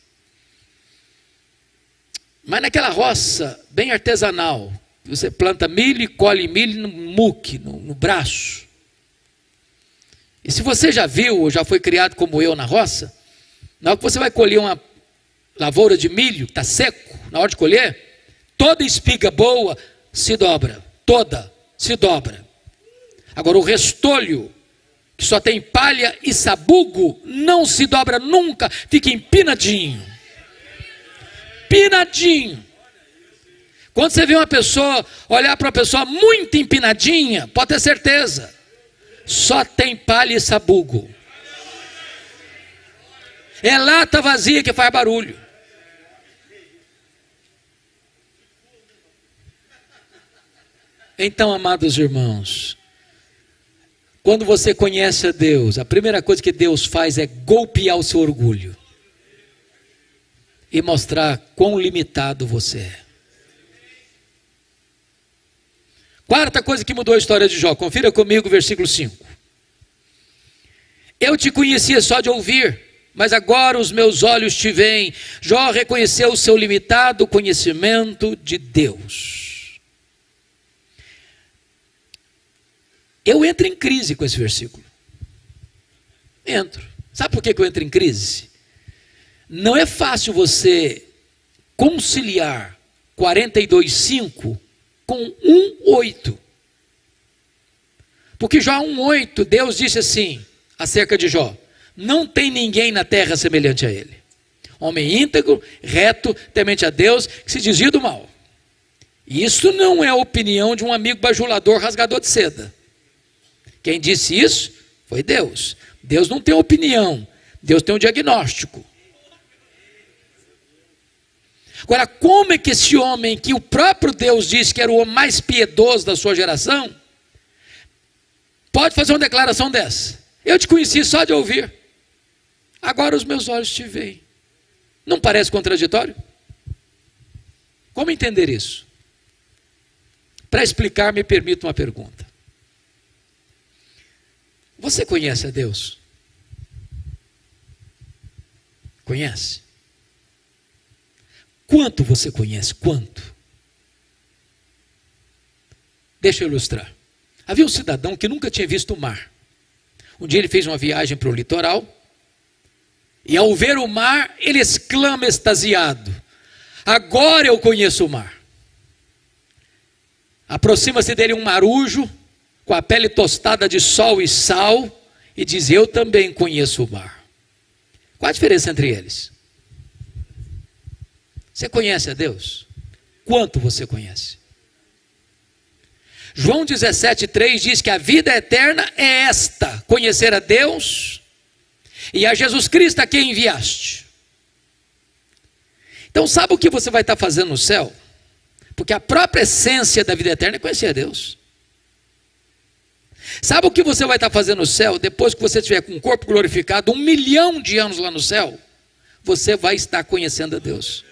Mas naquela roça bem artesanal, você planta milho e colhe milho no muque, no braço. E se você já viu ou já foi criado como eu na roça, na hora que você vai colher uma lavoura de milho, está seco, na hora de colher, toda espiga boa se dobra, toda se dobra. Agora o restolho, que só tem palha e sabugo, não se dobra nunca, fica empinadinho. Empinadinho. Quando você vê uma pessoa, olhar para uma pessoa muito empinadinha, pode ter certeza, só tem palha e sabugo. É lata vazia que faz barulho. Então, amados irmãos, quando você conhece a Deus, a primeira coisa que Deus faz é golpear o seu orgulho e mostrar quão limitado você é. Quarta coisa que mudou a história de Jó, confira comigo o versículo 5. Eu te conhecia só de ouvir, mas agora os meus olhos te veem. Jó reconheceu o seu limitado conhecimento de Deus. Eu entro em crise com esse versículo. Entro. Sabe por que eu entro em crise? Não é fácil você conciliar 42:5 com 1:8. Porque Jó 1:8, Deus disse assim, acerca de Jó: não tem ninguém na terra semelhante a ele. Homem íntegro, reto, temente a Deus, que se desvia do mal. E isso não é a opinião de um amigo bajulador, rasgador de seda. Quem disse isso foi Deus. Deus não tem opinião, Deus tem um diagnóstico. Agora, como é que esse homem, que o próprio Deus disse que era o homem mais piedoso da sua geração, pode fazer uma declaração dessa? Eu te conheci só de ouvir, agora os meus olhos te veem. Não parece contraditório? Como entender isso? Para explicar, me permita uma pergunta. Você conhece a Deus? Conhece? Quanto você conhece? Quanto? Deixa eu ilustrar. Havia um cidadão que nunca tinha visto o mar. Um dia ele fez uma viagem para o litoral, e ao ver o mar, ele exclama extasiado: agora eu conheço o mar. Aproxima-se dele um marujo, com a pele tostada de sol e sal, e diz: eu também conheço o mar. Qual a diferença entre eles? Você conhece a Deus? Quanto você conhece? João 17,3 diz que a vida eterna é esta: conhecer a Deus e a Jesus Cristo a quem enviaste. Então sabe o que você vai estar fazendo no céu? Porque a própria essência da vida eterna é conhecer a Deus. Sabe o que você vai estar fazendo no céu? Depois que você estiver com o corpo glorificado, 1 milhão de anos lá no céu, você vai estar conhecendo a Deus.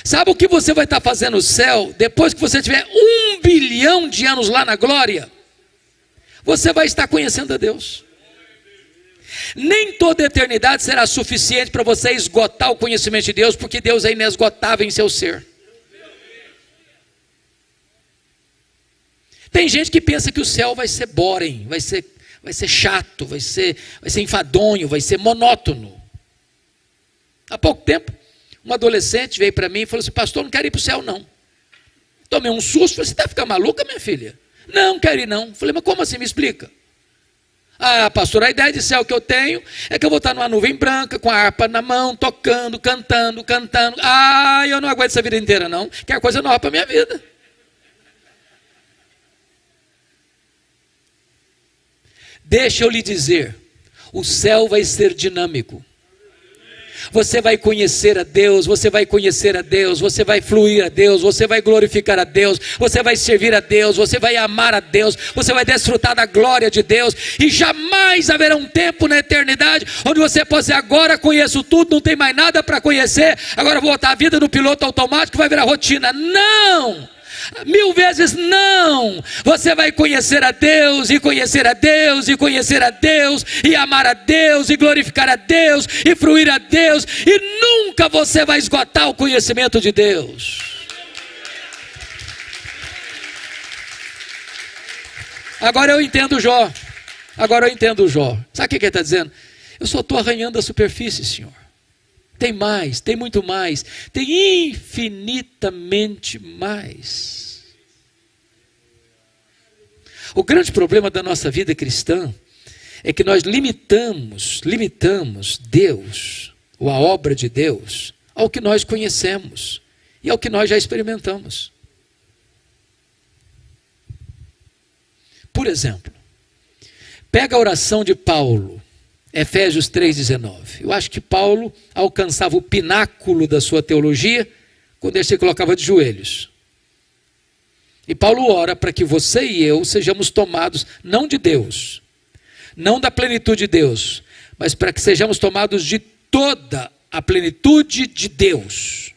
Sabe o que você vai estar fazendo no céu? Depois que você tiver 1 bilhão de anos lá na glória, você vai estar conhecendo a Deus. Nem toda a eternidade será suficiente para você esgotar o conhecimento de Deus, porque Deus é inesgotável em seu ser. Tem gente que pensa que o céu vai ser boring, vai ser chato, vai ser enfadonho, vai ser monótono. Há pouco tempo, um adolescente veio para mim e falou assim: pastor, não quero ir para o céu não. Tomei um susto, falei: você está ficando maluca, minha filha? Não quero ir não. Falei: mas como assim, me explica? Ah, pastor, a ideia de céu que eu tenho é que eu vou estar numa nuvem branca, com a harpa na mão, tocando, cantando. Ah, eu não aguento essa vida inteira não, quero coisa nova para a minha vida. Deixa eu lhe dizer, o céu vai ser dinâmico. Você vai conhecer a Deus, você vai conhecer a Deus, você vai fluir a Deus, você vai glorificar a Deus, você vai servir a Deus, você vai amar a Deus, você vai desfrutar da glória de Deus, e jamais haverá um tempo na eternidade onde você possa dizer: agora conheço tudo, não tem mais nada para conhecer, agora vou botar a vida no piloto automático, vai virar rotina. Não! 1000 vezes não. Você vai conhecer a Deus, e conhecer a Deus, e conhecer a Deus, e amar a Deus, e glorificar a Deus, e fruir a Deus, e nunca você vai esgotar o conhecimento de Deus. Agora eu entendo Jó. Sabe o que ele está dizendo? Eu só estou arranhando a superfície, Senhor. Tem mais, tem muito mais, tem infinitamente mais. O grande problema da nossa vida cristã é que nós limitamos Deus, ou a obra de Deus, ao que nós conhecemos e ao que nós já experimentamos. Por exemplo, pega a oração de Paulo, Efésios 3,19. Eu acho que Paulo alcançava o pináculo da sua teologia quando ele se colocava de joelhos. E Paulo ora para que você e eu sejamos tomados, não de Deus, não da plenitude de Deus, mas para que sejamos tomados de toda a plenitude de Deus.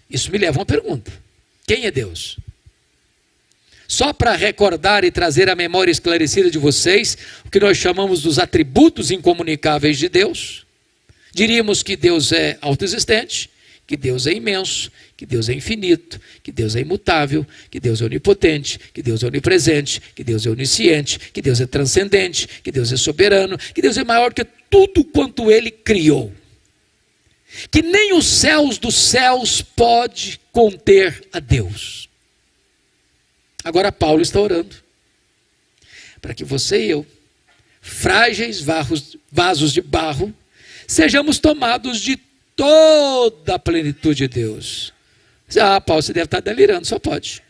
Isso me leva a uma pergunta: quem é Deus? Só para recordar e trazer a memória esclarecida de vocês o que nós chamamos dos atributos incomunicáveis de Deus, diríamos que Deus é autoexistente, que Deus é imenso, que Deus é infinito, que Deus é imutável, que Deus é onipotente, que Deus é onipresente, que Deus é onisciente, que Deus é transcendente, que Deus é soberano, que Deus é maior que tudo quanto Ele criou, que nem os céus dos céus pode conter a Deus. Agora Paulo está orando para que você e eu, frágeis vasos de barro, sejamos tomados de toda a plenitude de Deus. Ah, Paulo, você deve estar delirando, só pode.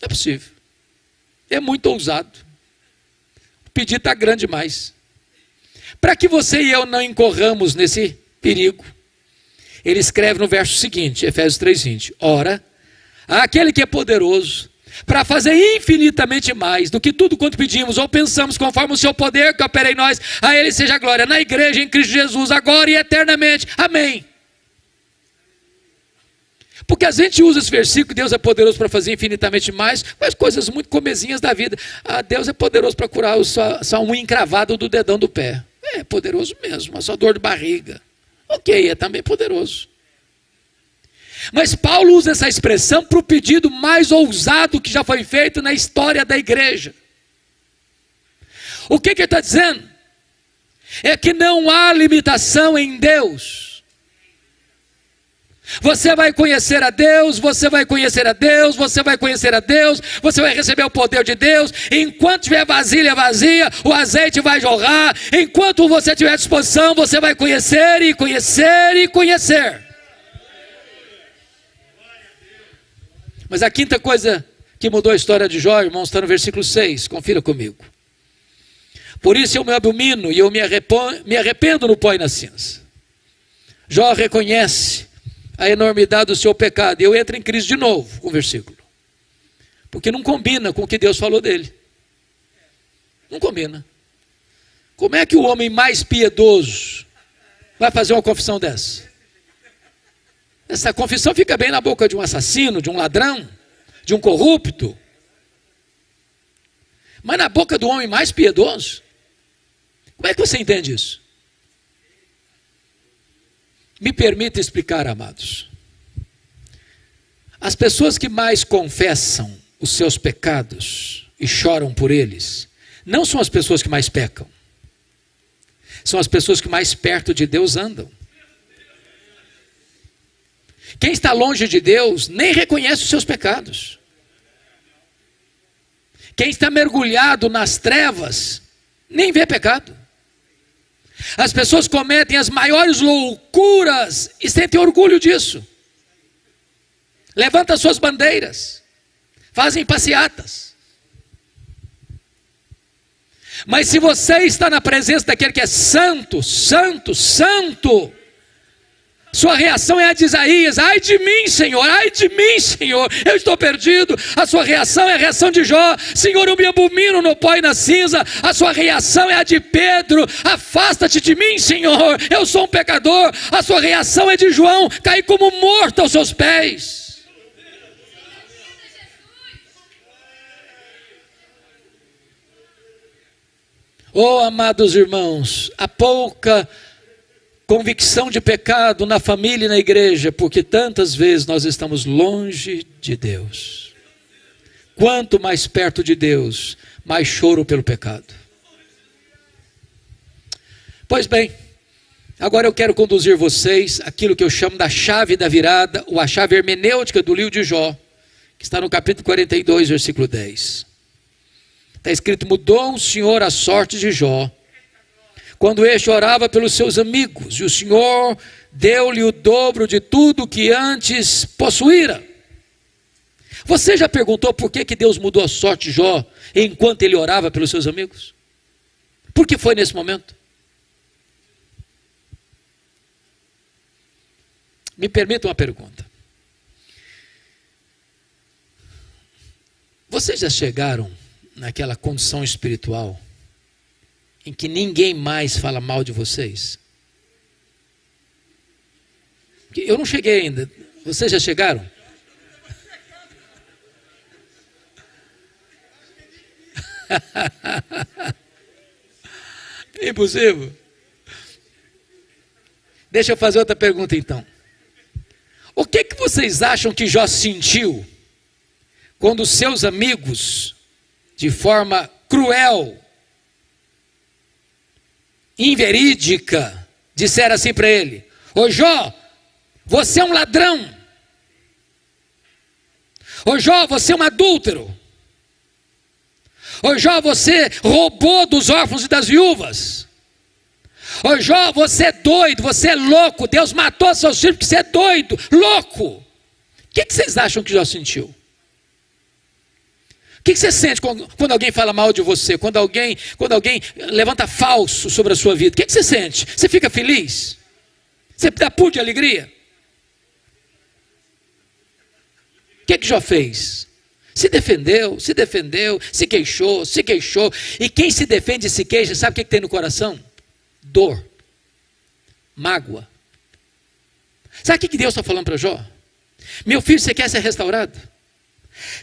Não é possível. É muito ousado. O pedido está grande demais. Para que você e eu não incorramos nesse perigo, ele escreve no verso seguinte, Efésios 3:20. Ora, aquele que é poderoso para fazer infinitamente mais do que tudo quanto pedimos ou pensamos, conforme o seu poder que opera em nós, a ele seja a glória na igreja, em Cristo Jesus, agora e eternamente. Amém. Porque a gente usa esse versículo, Deus é poderoso para fazer infinitamente mais, mas coisas muito comezinhas da vida. Deus é poderoso para curar só unha encravada do dedão do pé. É poderoso mesmo, a sua dor de barriga. Ok, é também poderoso. Mas Paulo usa essa expressão para o pedido mais ousado que já foi feito na história da igreja. O que ele está dizendo? É que não há limitação em Deus. Você vai conhecer a Deus, você vai conhecer a Deus, você vai conhecer a Deus, você vai receber o poder de Deus. Enquanto tiver vasilha vazia, o azeite vai jorrar. Enquanto você tiver disposição, você vai conhecer e conhecer e conhecer. Mas a quinta coisa que mudou a história de Jó, irmãos, está no versículo 6. Confira comigo. Por isso eu me abomino e eu me arrependo no pó e na cinza. Jó reconhece a enormidade do seu pecado. E eu entro em crise de novo com o versículo. Porque não combina com o que Deus falou dele. Não combina. Como é que o homem mais piedoso vai fazer uma confissão dessa? Essa confissão fica bem na boca de um assassino, de um ladrão, de um corrupto. Mas na boca do homem mais piedoso? Como é que você entende isso? Me permita explicar, amados. As pessoas que mais confessam os seus pecados e choram por eles, não são as pessoas que mais pecam. São as pessoas que mais perto de Deus andam. Quem está longe de Deus nem reconhece os seus pecados. Quem está mergulhado nas trevas nem vê pecado. As pessoas cometem as maiores loucuras e sentem orgulho disso. Levantam suas bandeiras, fazem passeatas. Mas se você está na presença daquele que é santo, santo, santo, sua reação é a de Isaías: ai de mim, Senhor, eu estou perdido. A sua reação é a reação de Jó: Senhor, eu me abomino no pó e na cinza. A sua reação é a de Pedro: afasta-te de mim, Senhor, eu sou um pecador. A sua reação é de João: caí como morto aos seus pés. Oh, amados irmãos, há pouca convicção de pecado na família e na igreja, porque tantas vezes nós estamos longe de Deus. Quanto mais perto de Deus, mais choro pelo pecado. Pois bem, agora eu quero conduzir vocês àquilo que eu chamo da chave da virada, ou a chave hermenêutica do livro de Jó, que está no capítulo 42, versículo 10. Está escrito: mudou o Senhor a sorte de Jó, quando este orava pelos seus amigos, e o Senhor deu-lhe o dobro de tudo que antes possuíra. Você já perguntou por que Deus mudou a sorte de Jó enquanto ele orava pelos seus amigos? Por que foi nesse momento? Me permita uma pergunta. Vocês já chegaram naquela condição espiritual em que ninguém mais fala mal de vocês? Eu não cheguei ainda. Vocês já chegaram? Impossível. Deixa eu fazer outra pergunta então. O que vocês acham que Jó sentiu quando seus amigos, de forma cruel, inverídica, disseram assim para ele: ô Jó, você é um ladrão. Ô Jó, você é um adúltero. Ô Jó, você roubou dos órfãos e das viúvas. Ô Jó, você é doido, você é louco. Deus matou seus filhos porque você é doido, louco. O que vocês acham que Jó sentiu? O que você sente quando alguém fala mal de você? Quando alguém levanta falso sobre a sua vida? O que você sente? Você fica feliz? Você dá pulo de alegria? O que Jó fez? Se defendeu, se queixou. E quem se defende e se queixa, sabe o que tem no coração? Dor, mágoa. Sabe o que Deus está falando para Jó? Meu filho, você quer ser restaurado?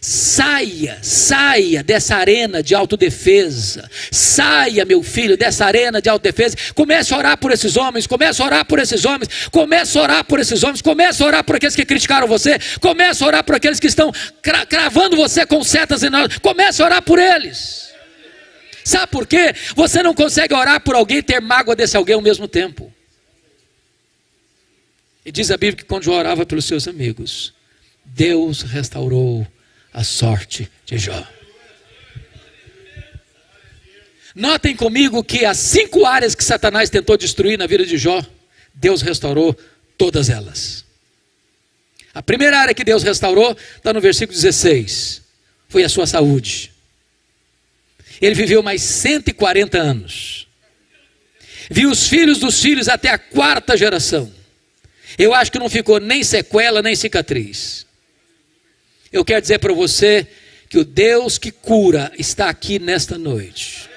Saia dessa arena de autodefesa. Saia, meu filho, dessa arena de autodefesa. Comece a orar por esses homens. Comece a orar por aqueles que criticaram você. Comece a orar por aqueles que estão cravando você com setas e nós. Comece a orar por eles. Sabe por quê? Você não consegue orar por alguém e ter mágoa desse alguém ao mesmo tempo. E diz a Bíblia que quando Jó orava pelos seus amigos, Deus restaurou a sorte de Jó. Notem comigo que as 5 áreas que Satanás tentou destruir na vida de Jó, Deus restaurou todas elas. A primeira área que Deus restaurou está no versículo 16. Foi a sua saúde. Ele viveu mais 140 anos. Viu os filhos dos filhos até a 4ª geração. Eu acho que não ficou nem sequela, nem cicatriz. Eu quero dizer para você que o Deus que cura está aqui nesta noite.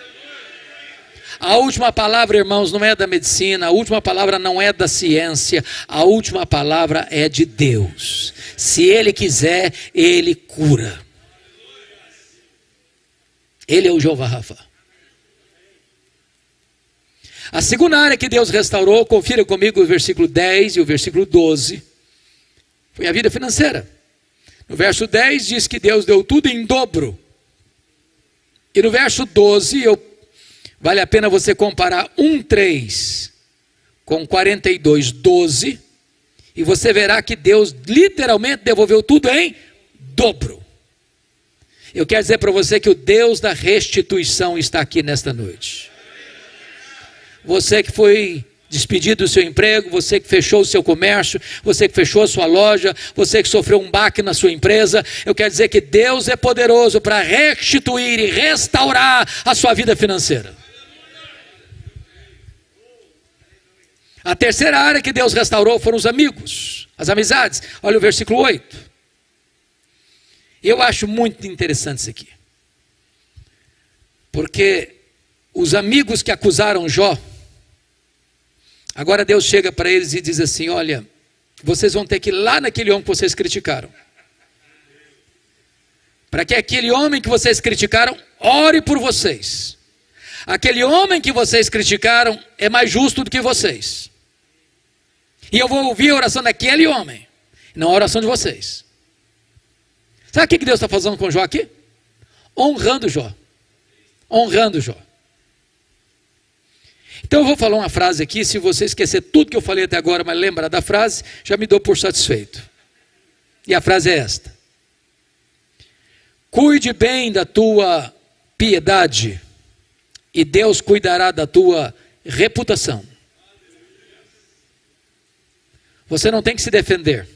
A última palavra, irmãos, não é da medicina, a última palavra não é da ciência, a última palavra é de Deus. Se Ele quiser, Ele cura. Ele é o Jeová Rafa. A segunda área que Deus restaurou, confira comigo o versículo 10 e o versículo 12, foi a vida financeira. No verso 10 diz que Deus deu tudo em dobro. E no verso 12, vale a pena você comparar 1:3 com 42:12, e você verá que Deus literalmente devolveu tudo em dobro. Eu quero dizer para você que o Deus da restituição está aqui nesta noite. Você que foi despedido do seu emprego, você que fechou o seu comércio, você que fechou a sua loja, você que sofreu um baque na sua empresa, eu quero dizer que Deus é poderoso para restituir e restaurar a sua vida financeira. A terceira área que Deus restaurou foram os amigos, as amizades. Olha o versículo 8. Eu acho muito interessante isso aqui. Porque os amigos que acusaram Jó, agora Deus chega para eles e diz assim: olha, vocês vão ter que ir lá naquele homem que vocês criticaram. Para que aquele homem que vocês criticaram ore por vocês. Aquele homem que vocês criticaram é mais justo do que vocês. E eu vou ouvir a oração daquele homem, não a oração de vocês. Sabe o que Deus está fazendo com Jó aqui? Honrando Jó. Honrando Jó. Então eu vou falar uma frase aqui, se você esquecer tudo que eu falei até agora, mas lembrar da frase, já me dou por satisfeito. E a frase é esta: cuide bem da tua piedade, e Deus cuidará da tua reputação. Você não tem que se defender,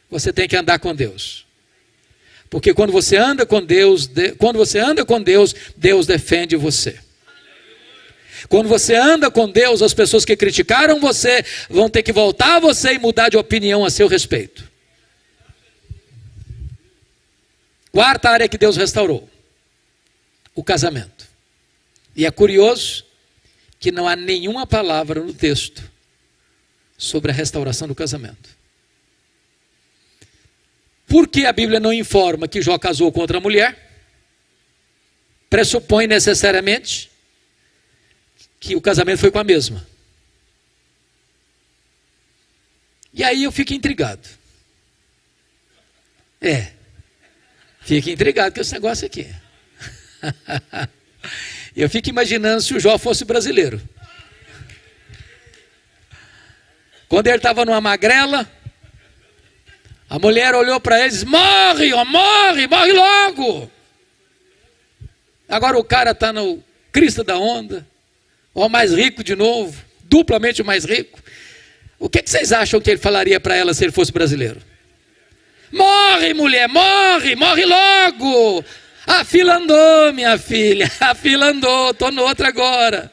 você tem que andar com Deus. Porque quando você anda com Deus, Deus defende você. Quando você anda com Deus, as pessoas que criticaram você vão ter que voltar a você e mudar de opinião a seu respeito. Quarta área que Deus restaurou: o casamento. E é curioso que não há nenhuma palavra no texto sobre a restauração do casamento. Por que a Bíblia não informa que Jó casou com outra mulher? Pressupõe necessariamente que o casamento foi com a mesma. E aí eu fico intrigado. Fico intrigado com esse negócio aqui. Eu fico imaginando se o Jó fosse brasileiro. Quando ele estava numa magrela, a mulher olhou para ele e disse: morre, ó, morre logo. Agora o cara está no crista da onda, o mais rico de novo, duplamente o mais rico. O que vocês acham que ele falaria para ela se ele fosse brasileiro? Morre, mulher, morre logo. A fila andou, minha filha, a fila andou, estou noutra agora.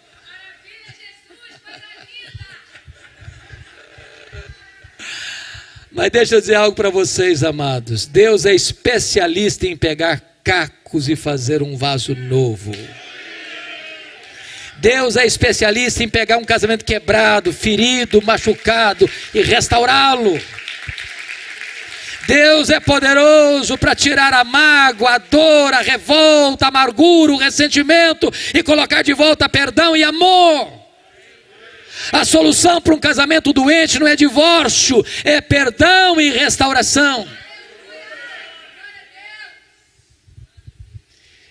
Mas deixa eu dizer algo para vocês, amados. Deus é especialista em pegar cacos e fazer um vaso novo. Deus é especialista em pegar um casamento quebrado, ferido, machucado e restaurá-lo. Deus é poderoso para tirar a mágoa, a dor, a revolta, a amargura, o ressentimento e colocar de volta perdão e amor. A solução para um casamento doente não é divórcio, é perdão e restauração.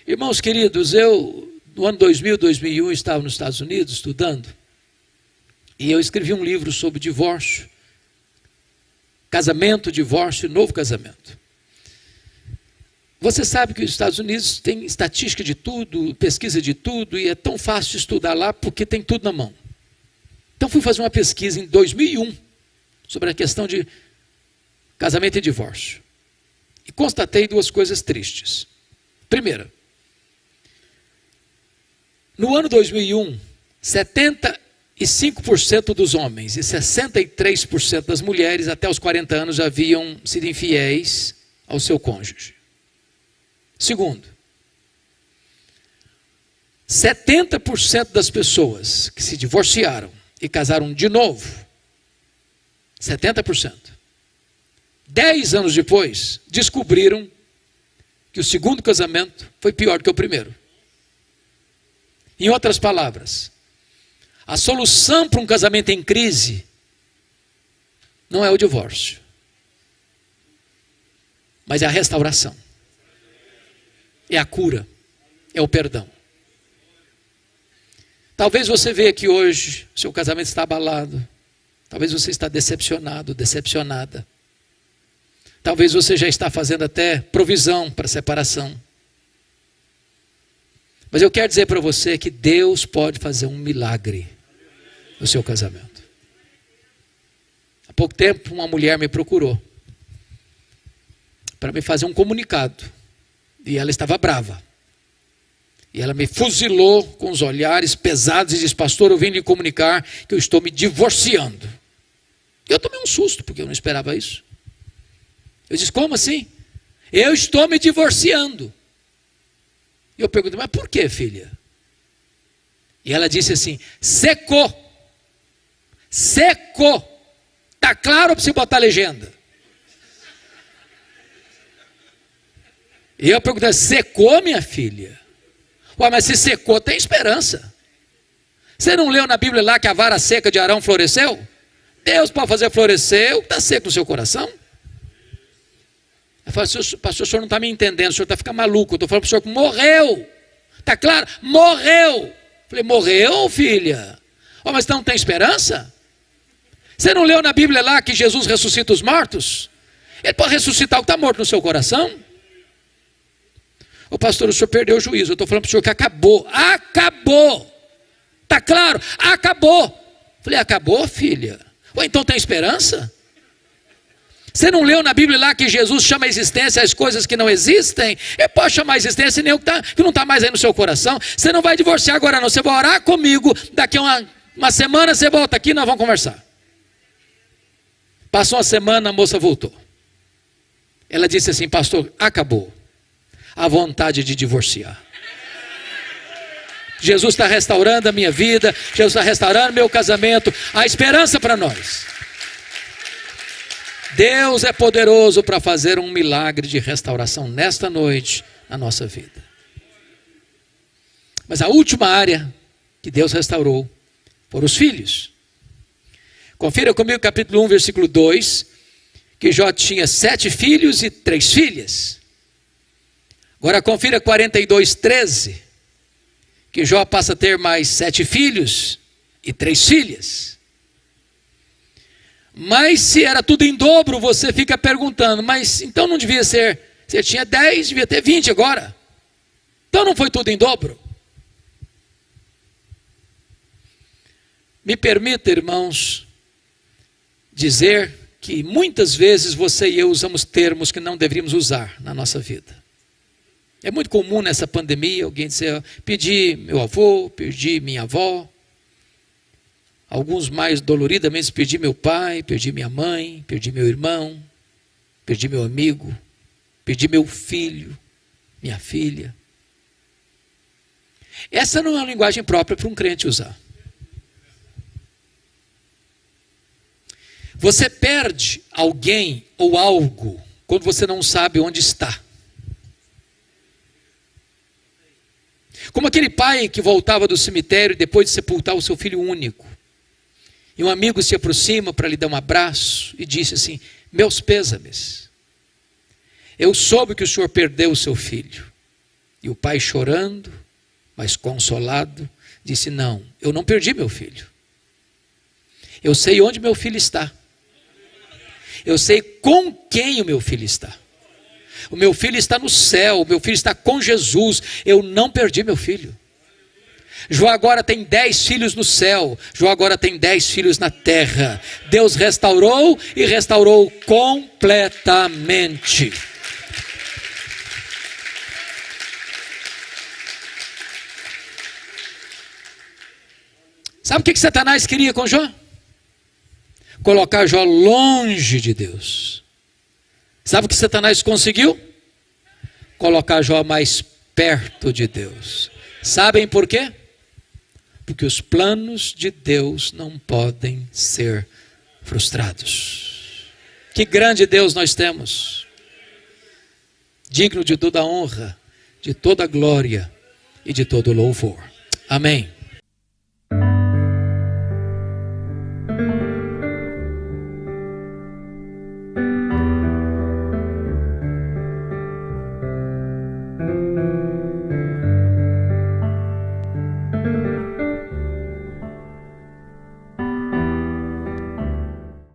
Irmãos queridos, eu no ano 2000, 2001 estava nos Estados Unidos estudando e eu escrevi um livro sobre divórcio, casamento, divórcio e novo casamento. Você sabe que os Estados Unidos tem estatística de tudo, pesquisa de tudo e é tão fácil estudar lá porque tem tudo na mão. Então fui fazer uma pesquisa em 2001 sobre a questão de casamento e divórcio. E constatei duas coisas tristes. Primeira, no ano 2001, 75% dos homens e 63% das mulheres até os 40 anos haviam sido infiéis ao seu cônjuge. Segundo, 70% das pessoas que se divorciaram e casaram de novo, 70%, 10 anos depois, descobriram que o segundo casamento foi pior do que o primeiro. Em outras palavras, a solução para um casamento em crise não é o divórcio, mas é a restauração, é a cura, é o perdão. Talvez você veja aqui hoje, seu casamento está abalado. Talvez você está decepcionado, decepcionada. Talvez você já está fazendo até provisão para separação. Mas eu quero dizer para você que Deus pode fazer um milagre no seu casamento. Há pouco tempo uma mulher me procurou para me fazer um comunicado. E ela estava brava. E ela me fuzilou com os olhares pesados e disse: pastor, eu vim lhe comunicar que eu estou me divorciando. Eu tomei um susto, porque eu não esperava isso. Eu disse: como assim? Eu estou me divorciando. E eu perguntei: mas por quê, filha? E ela disse assim: secou. Secou. Está claro para você botar a legenda? E eu perguntei: secou, minha filha? Ué, mas se secou, tem esperança. Você não leu na Bíblia lá que a vara seca de Arão floresceu? Deus pode fazer florescer o que está seco no seu coração. Eu falei: pastor, o senhor não está me entendendo, o senhor está ficando maluco. Eu estou falando para o senhor que morreu. Está claro? Morreu. Eu falei: morreu, filha? Oh, mas não tem esperança? Você não leu na Bíblia lá que Jesus ressuscita os mortos? Ele pode ressuscitar o que está morto no seu coração? Ô pastor, o senhor perdeu o juízo. Eu estou falando para o senhor que acabou. Acabou. Está claro? Acabou. Eu falei: acabou, filha? Ou então tem esperança? Você não leu na Bíblia lá que Jesus chama a existência as coisas que não existem? Ele pode chamar a existência nem o que não está mais aí no seu coração. Você não vai divorciar agora não. Você vai orar comigo. Daqui a uma semana você volta aqui e nós vamos conversar. Passou uma semana, a moça voltou. Ela disse assim: pastor, acabou a vontade de divorciar. Jesus está restaurando a minha vida, Jesus está restaurando meu casamento, há esperança para nós. Deus é poderoso para fazer um milagre de restauração nesta noite na nossa vida. Mas a última área que Deus restaurou foram os filhos. Confira comigo capítulo 1, versículo 2, que Jó tinha 7 filhos e 3 filhas. Agora confira 42:13, que Jó passa a ter mais 7 filhos e 3 filhas. Mas se era tudo em dobro, você fica perguntando: mas então não devia ser, você tinha 10, devia ter 20 agora. Então não foi tudo em dobro? Me permita, irmãos, dizer que muitas vezes você e eu usamos termos que não deveríamos usar na nossa vida. É muito comum nessa pandemia alguém dizer, perdi meu avô, perdi minha avó. Alguns mais doloridamente, perdi meu pai, perdi minha mãe, perdi meu irmão, perdi meu amigo, perdi meu filho, minha filha. Essa não é uma linguagem própria para um crente usar. Você perde alguém ou algo quando você não sabe onde está. Como aquele pai que voltava do cemitério depois de sepultar o seu filho único. E um amigo se aproxima para lhe dar um abraço e disse assim, meus pêsames. Eu soube que o senhor perdeu o seu filho. E o pai chorando, mas consolado, disse, não, eu não perdi meu filho. Eu sei onde meu filho está. Eu sei com quem o meu filho está. O meu filho está no céu, o meu filho está com Jesus. Eu não perdi meu filho. João agora tem 10 filhos no céu. João agora tem 10 filhos na terra. Deus restaurou e restaurou completamente. Sabe o que Satanás queria com Jó? Colocar Jó longe de Deus. Sabe o que Satanás conseguiu? Colocar Jó mais perto de Deus. Sabem por quê? Porque os planos de Deus não podem ser frustrados. Que grande Deus nós temos. Digno de toda a honra, de toda a glória e de todo o louvor. Amém.